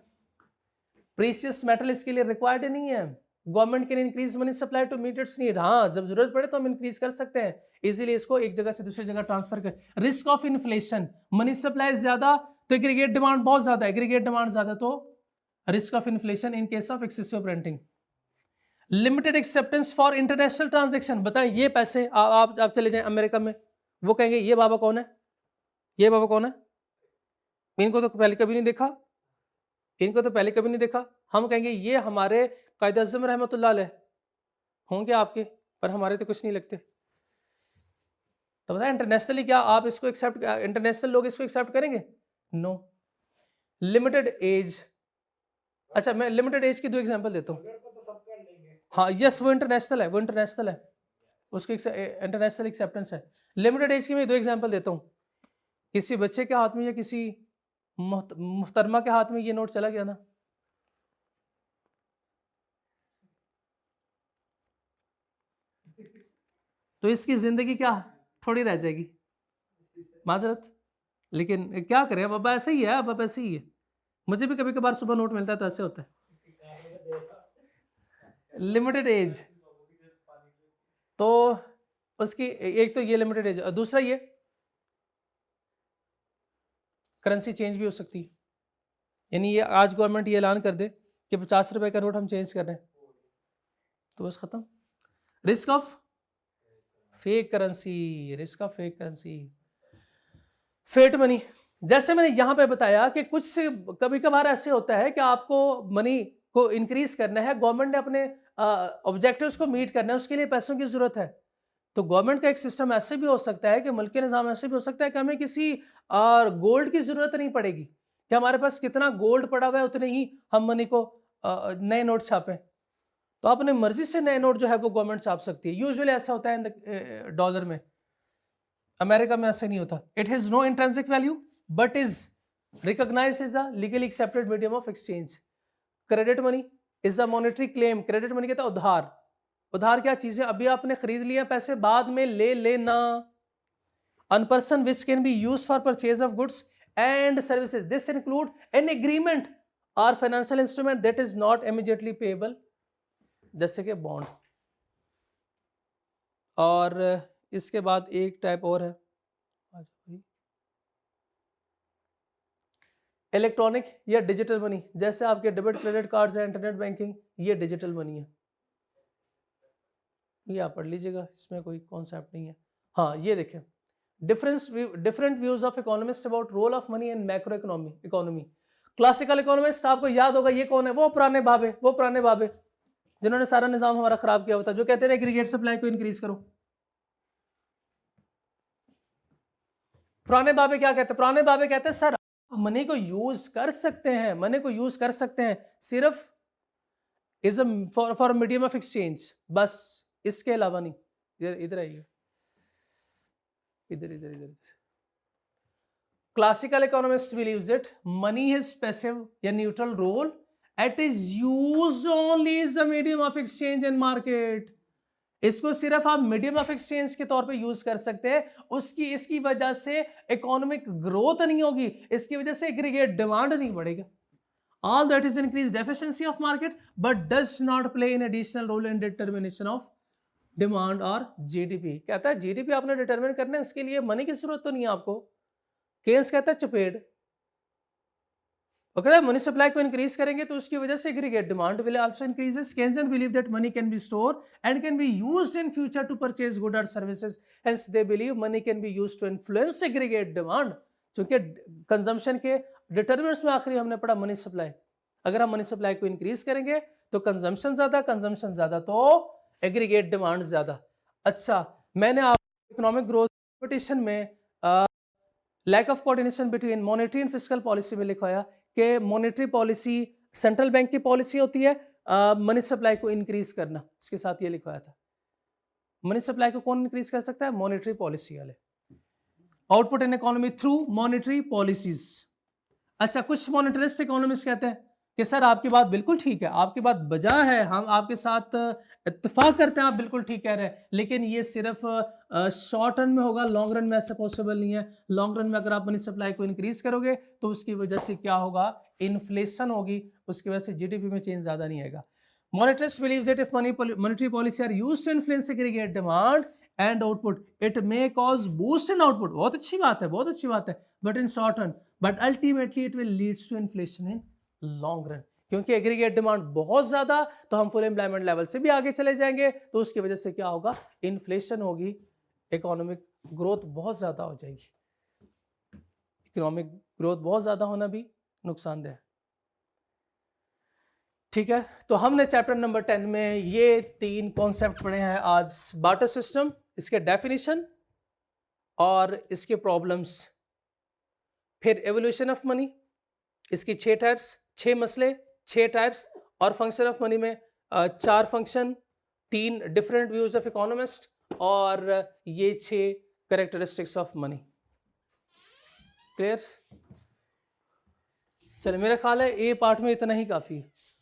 प्रीशियस मेटल इसके लिए रिक्वायर्ड नहीं है, government can increase money supply to meet its need. हाँ, जब जरूरत पड़े तो हम इंक्रीज कर सकते हैं, इजीली इसको एक जगह से दूसरी जगह ट्रांसफर कर। Risk of inflation, money supply ज्यादा तो एग्रीगेट डिमांड बहुत ज्यादा, एग्रीगेट डिमांड ज्यादा तो risk of inflation in case of excessive printing. Limited acceptance for international transaction, बताएं ये पैसे आप चले जाएं अमेरिका में, वो कहेंगे ये बाबा कौन है, ये बाबा कौन है, इनको तो पहले कभी नहीं देखा, इनको तो पहले कभी नहीं देखा। हम कहेंगे ये हमारे कायद अज़म रहमतुल्लाह अलैह होंगे आपके, पर हमारे तो कुछ नहीं लगते। तो बताएं इंटरनेशनली क्या आप इसको एक्सेप्ट, इंटरनेशनल लोग इसको एक्सेप्ट करेंगे? नो। लिमिटेड एज, अच्छा मैं लिमिटेड एज की 2 एग्जांपल देता हूँ। हाँ यस, वो इंटरनेशनल है, वो इंटरनेशनल है, उसकी इंटरनेशनल एक्सेप्टेंस है। लिमिटेड एज की मैं 2 एग्जांपल देता हूँ। किसी बच्चे के हाथ में या किसी मुहतरमा के हाथ में ये नोट चला गया ना, तो इसकी जिंदगी क्या थोड़ी रह जाएगी, माजरत, लेकिन क्या करें, अब ऐसे ही है, अब ऐसे ही है। मुझे भी कभी कभार सुबह नोट मिलता है तो ऐसे होता है। लिमिटेड एज, तो उसकी एक तो ये लिमिटेड एज, और दूसरा ये करेंसी चेंज भी हो सकती है। यानी ये आज गवर्नमेंट ये ऐलान कर दे कि 50 रुपए का नोट हम चेंज कर रहे हैं, तो बस खत्म। Risk of fake currency, risk of fake currency, fiat money. जैसे मैंने यहां पे बताया कि कुछ कभी कभार ऐसे होता है कि आपको मनी को इंक्रीज करना है, गवर्नमेंट ने अपने ऑब्जेक्टिव्स को मीट करना है, उसके लिए पैसों की जरूरत है। तो गवर्नमेंट का एक सिस्टम ऐसे भी हो सकता है कि मुल्क के निज़ाम ऐसे भी हो सकता है कि हमें किसी गोल्ड की जरूरत नहीं पड़ेगी, कि हमारे पास कितना गोल्ड पड़ा हुआ है उतने ही हम मनी को नए नोट छापें। तो अपने मर्जी से नए नोट जो है वो गवर्नमेंट छाप सकती है। यूजुअली ऐसा होता है डॉलर में, अमेरिका में ऐसे नहीं होता। It has no intrinsic value but is recognised as a legally accepted medium of exchange. Credit money is a monetary claim, credit money कहता है उधार। उधार क्या चीज है? अभी आपने खरीद लिया पैसे, बाद में ले लेना। on person which can be used for purchase of goods and services. This include an agreement or financial instrument that is not immediately payable, जैसे कि बॉन्ड। और इसके बाद एक टाइप और है, इलेक्ट्रॉनिक या डिजिटल मनी, जैसे आपके डेबिट क्रेडिट कार्ड्स है, इंटरनेट बैंकिंग, ये डिजिटल मनी है। ये आप पढ़ लीजिएगा, इसमें कोई कॉन्सेप्ट नहीं है। हाँ, ये देखें, different views of economist about role of money in macro economy. Classical economist आपको याद होगा, ये कौन है? वो पुराने बाबे जिन्होंने सारा निजाम हमारा खराब किया हुआ था, जो कहते हैं एग्रीगेट सप्लाई को इंक्रीज करो। पुराने बाबे क्या कहते हैं? पुराने बाबे कहते हैं सर मनी को यूज कर सकते हैं, सिर्फ as for medium of exchange, बस इसके अलावा नहीं। इधर आइए, इधर। Classical economist believes that money has passive या neutral role, it is used only as a medium of exchange in market. इसको सिर्फ आप मीडियम ऑफ एक्सचेंज के तौर पे यूज कर सकते हैं। इसकी वजह से इकोनॉमिक ग्रोथ नहीं होगी, इसकी वजह से एग्रीगेट डिमांड नहीं बढ़ेगा। All that is increased efficiency of market but does not play an additional role in determination of demand और GDP। कहता है GDP आपने डिटरमिन करना है, इसके लिए मनी की जरूरत तो नहीं है आपको। केन्स कहता है चपेट, ओके, मनी सप्लाई को इंक्रीज करेंगे तो उसकी वजह से aggregate demand will also increases. Keynesian believe that money can be store and can be used in future to purchase good और services, hence they believe money can be used to influence aggregate demand. क्योंकि consumption के determinants में आखिरी हमने पढ़ा money supply. अगर हम money supply को इंक्रीज करेंगे तो कंजम्पशन ज्यादा तो एग्रीगेट डिमांड ज्यादा। अच्छा, मैंने आपको इकोनॉमिक ग्रोथ कंपटीशन में lack of coordination between monetary and fiscal policy में लिखवाया कि मॉनेटरी पॉलिसी सेंट्रल बैंक की पॉलिसी होती है, मनी सप्लाई को इंक्रीज करना, इसके साथ ये लिखवाया था। मनी सप्लाई को कौन इंक्रीज कर सकता है? मॉनेटरी पॉलिसी वाले। Output in economy through monetary policies. अच्छा, कुछ मॉनेटरिस्ट इकोनॉमिस्ट कहते हैं कि सर आपकी बात बिल्कुल ठीक है, आपकी बात बजा है, हम आपके साथ इत्तेफाक करते हैं, आप बिल्कुल ठीक कह रहे हैं, लेकिन ये सिर्फ शॉर्ट रन में होगा, लॉन्ग रन में ऐसा पॉसिबल नहीं है। लॉन्ग रन में अगर आप मनी सप्लाई को इंक्रीज करोगे तो उसकी वजह से क्या होगा? इन्फ्लेशन होगी, उसकी वजह से जीडीपी में चेंज ज्यादा नहीं आएगा। Monetarists believes that if monetary policy are used to influence aggregate demand and output, it may cause boost in output. बहुत अच्छी बात है, but in short run, but ultimately it will leads to inflation in long run. क्योंकि aggregate demand बहुत ज्यादा, तो हम full employment level से भी आगे चले जाएंगे, तो उसकी वजह से क्या होगा? इन्फ्लेशन होगी, इकोनॉमिक ग्रोथ बहुत ज्यादा हो जाएगी। इकोनॉमिक ग्रोथ बहुत ज्यादा होना भी नुकसानदेह है। ठीक है, तो हमने चैप्टर नंबर 10 में ये 3 कॉन्सेप्ट पढ़े हैं आज। बार्टर सिस्टम, इसके डेफिनेशन और इसके प्रॉब्लम्स, फिर एवोल्यूशन ऑफ मनी, इसकी 6 टाइप्स, 6 मसले, 6 टाइप्स, और फंक्शन ऑफ मनी में 4 function, 3 different views of economist, और ये 6 कैरेक्टरिस्टिक्स ऑफ मनी। क्लियर? चलिए, मेरा ख्याल है ए पार्ट में इतना ही काफी है।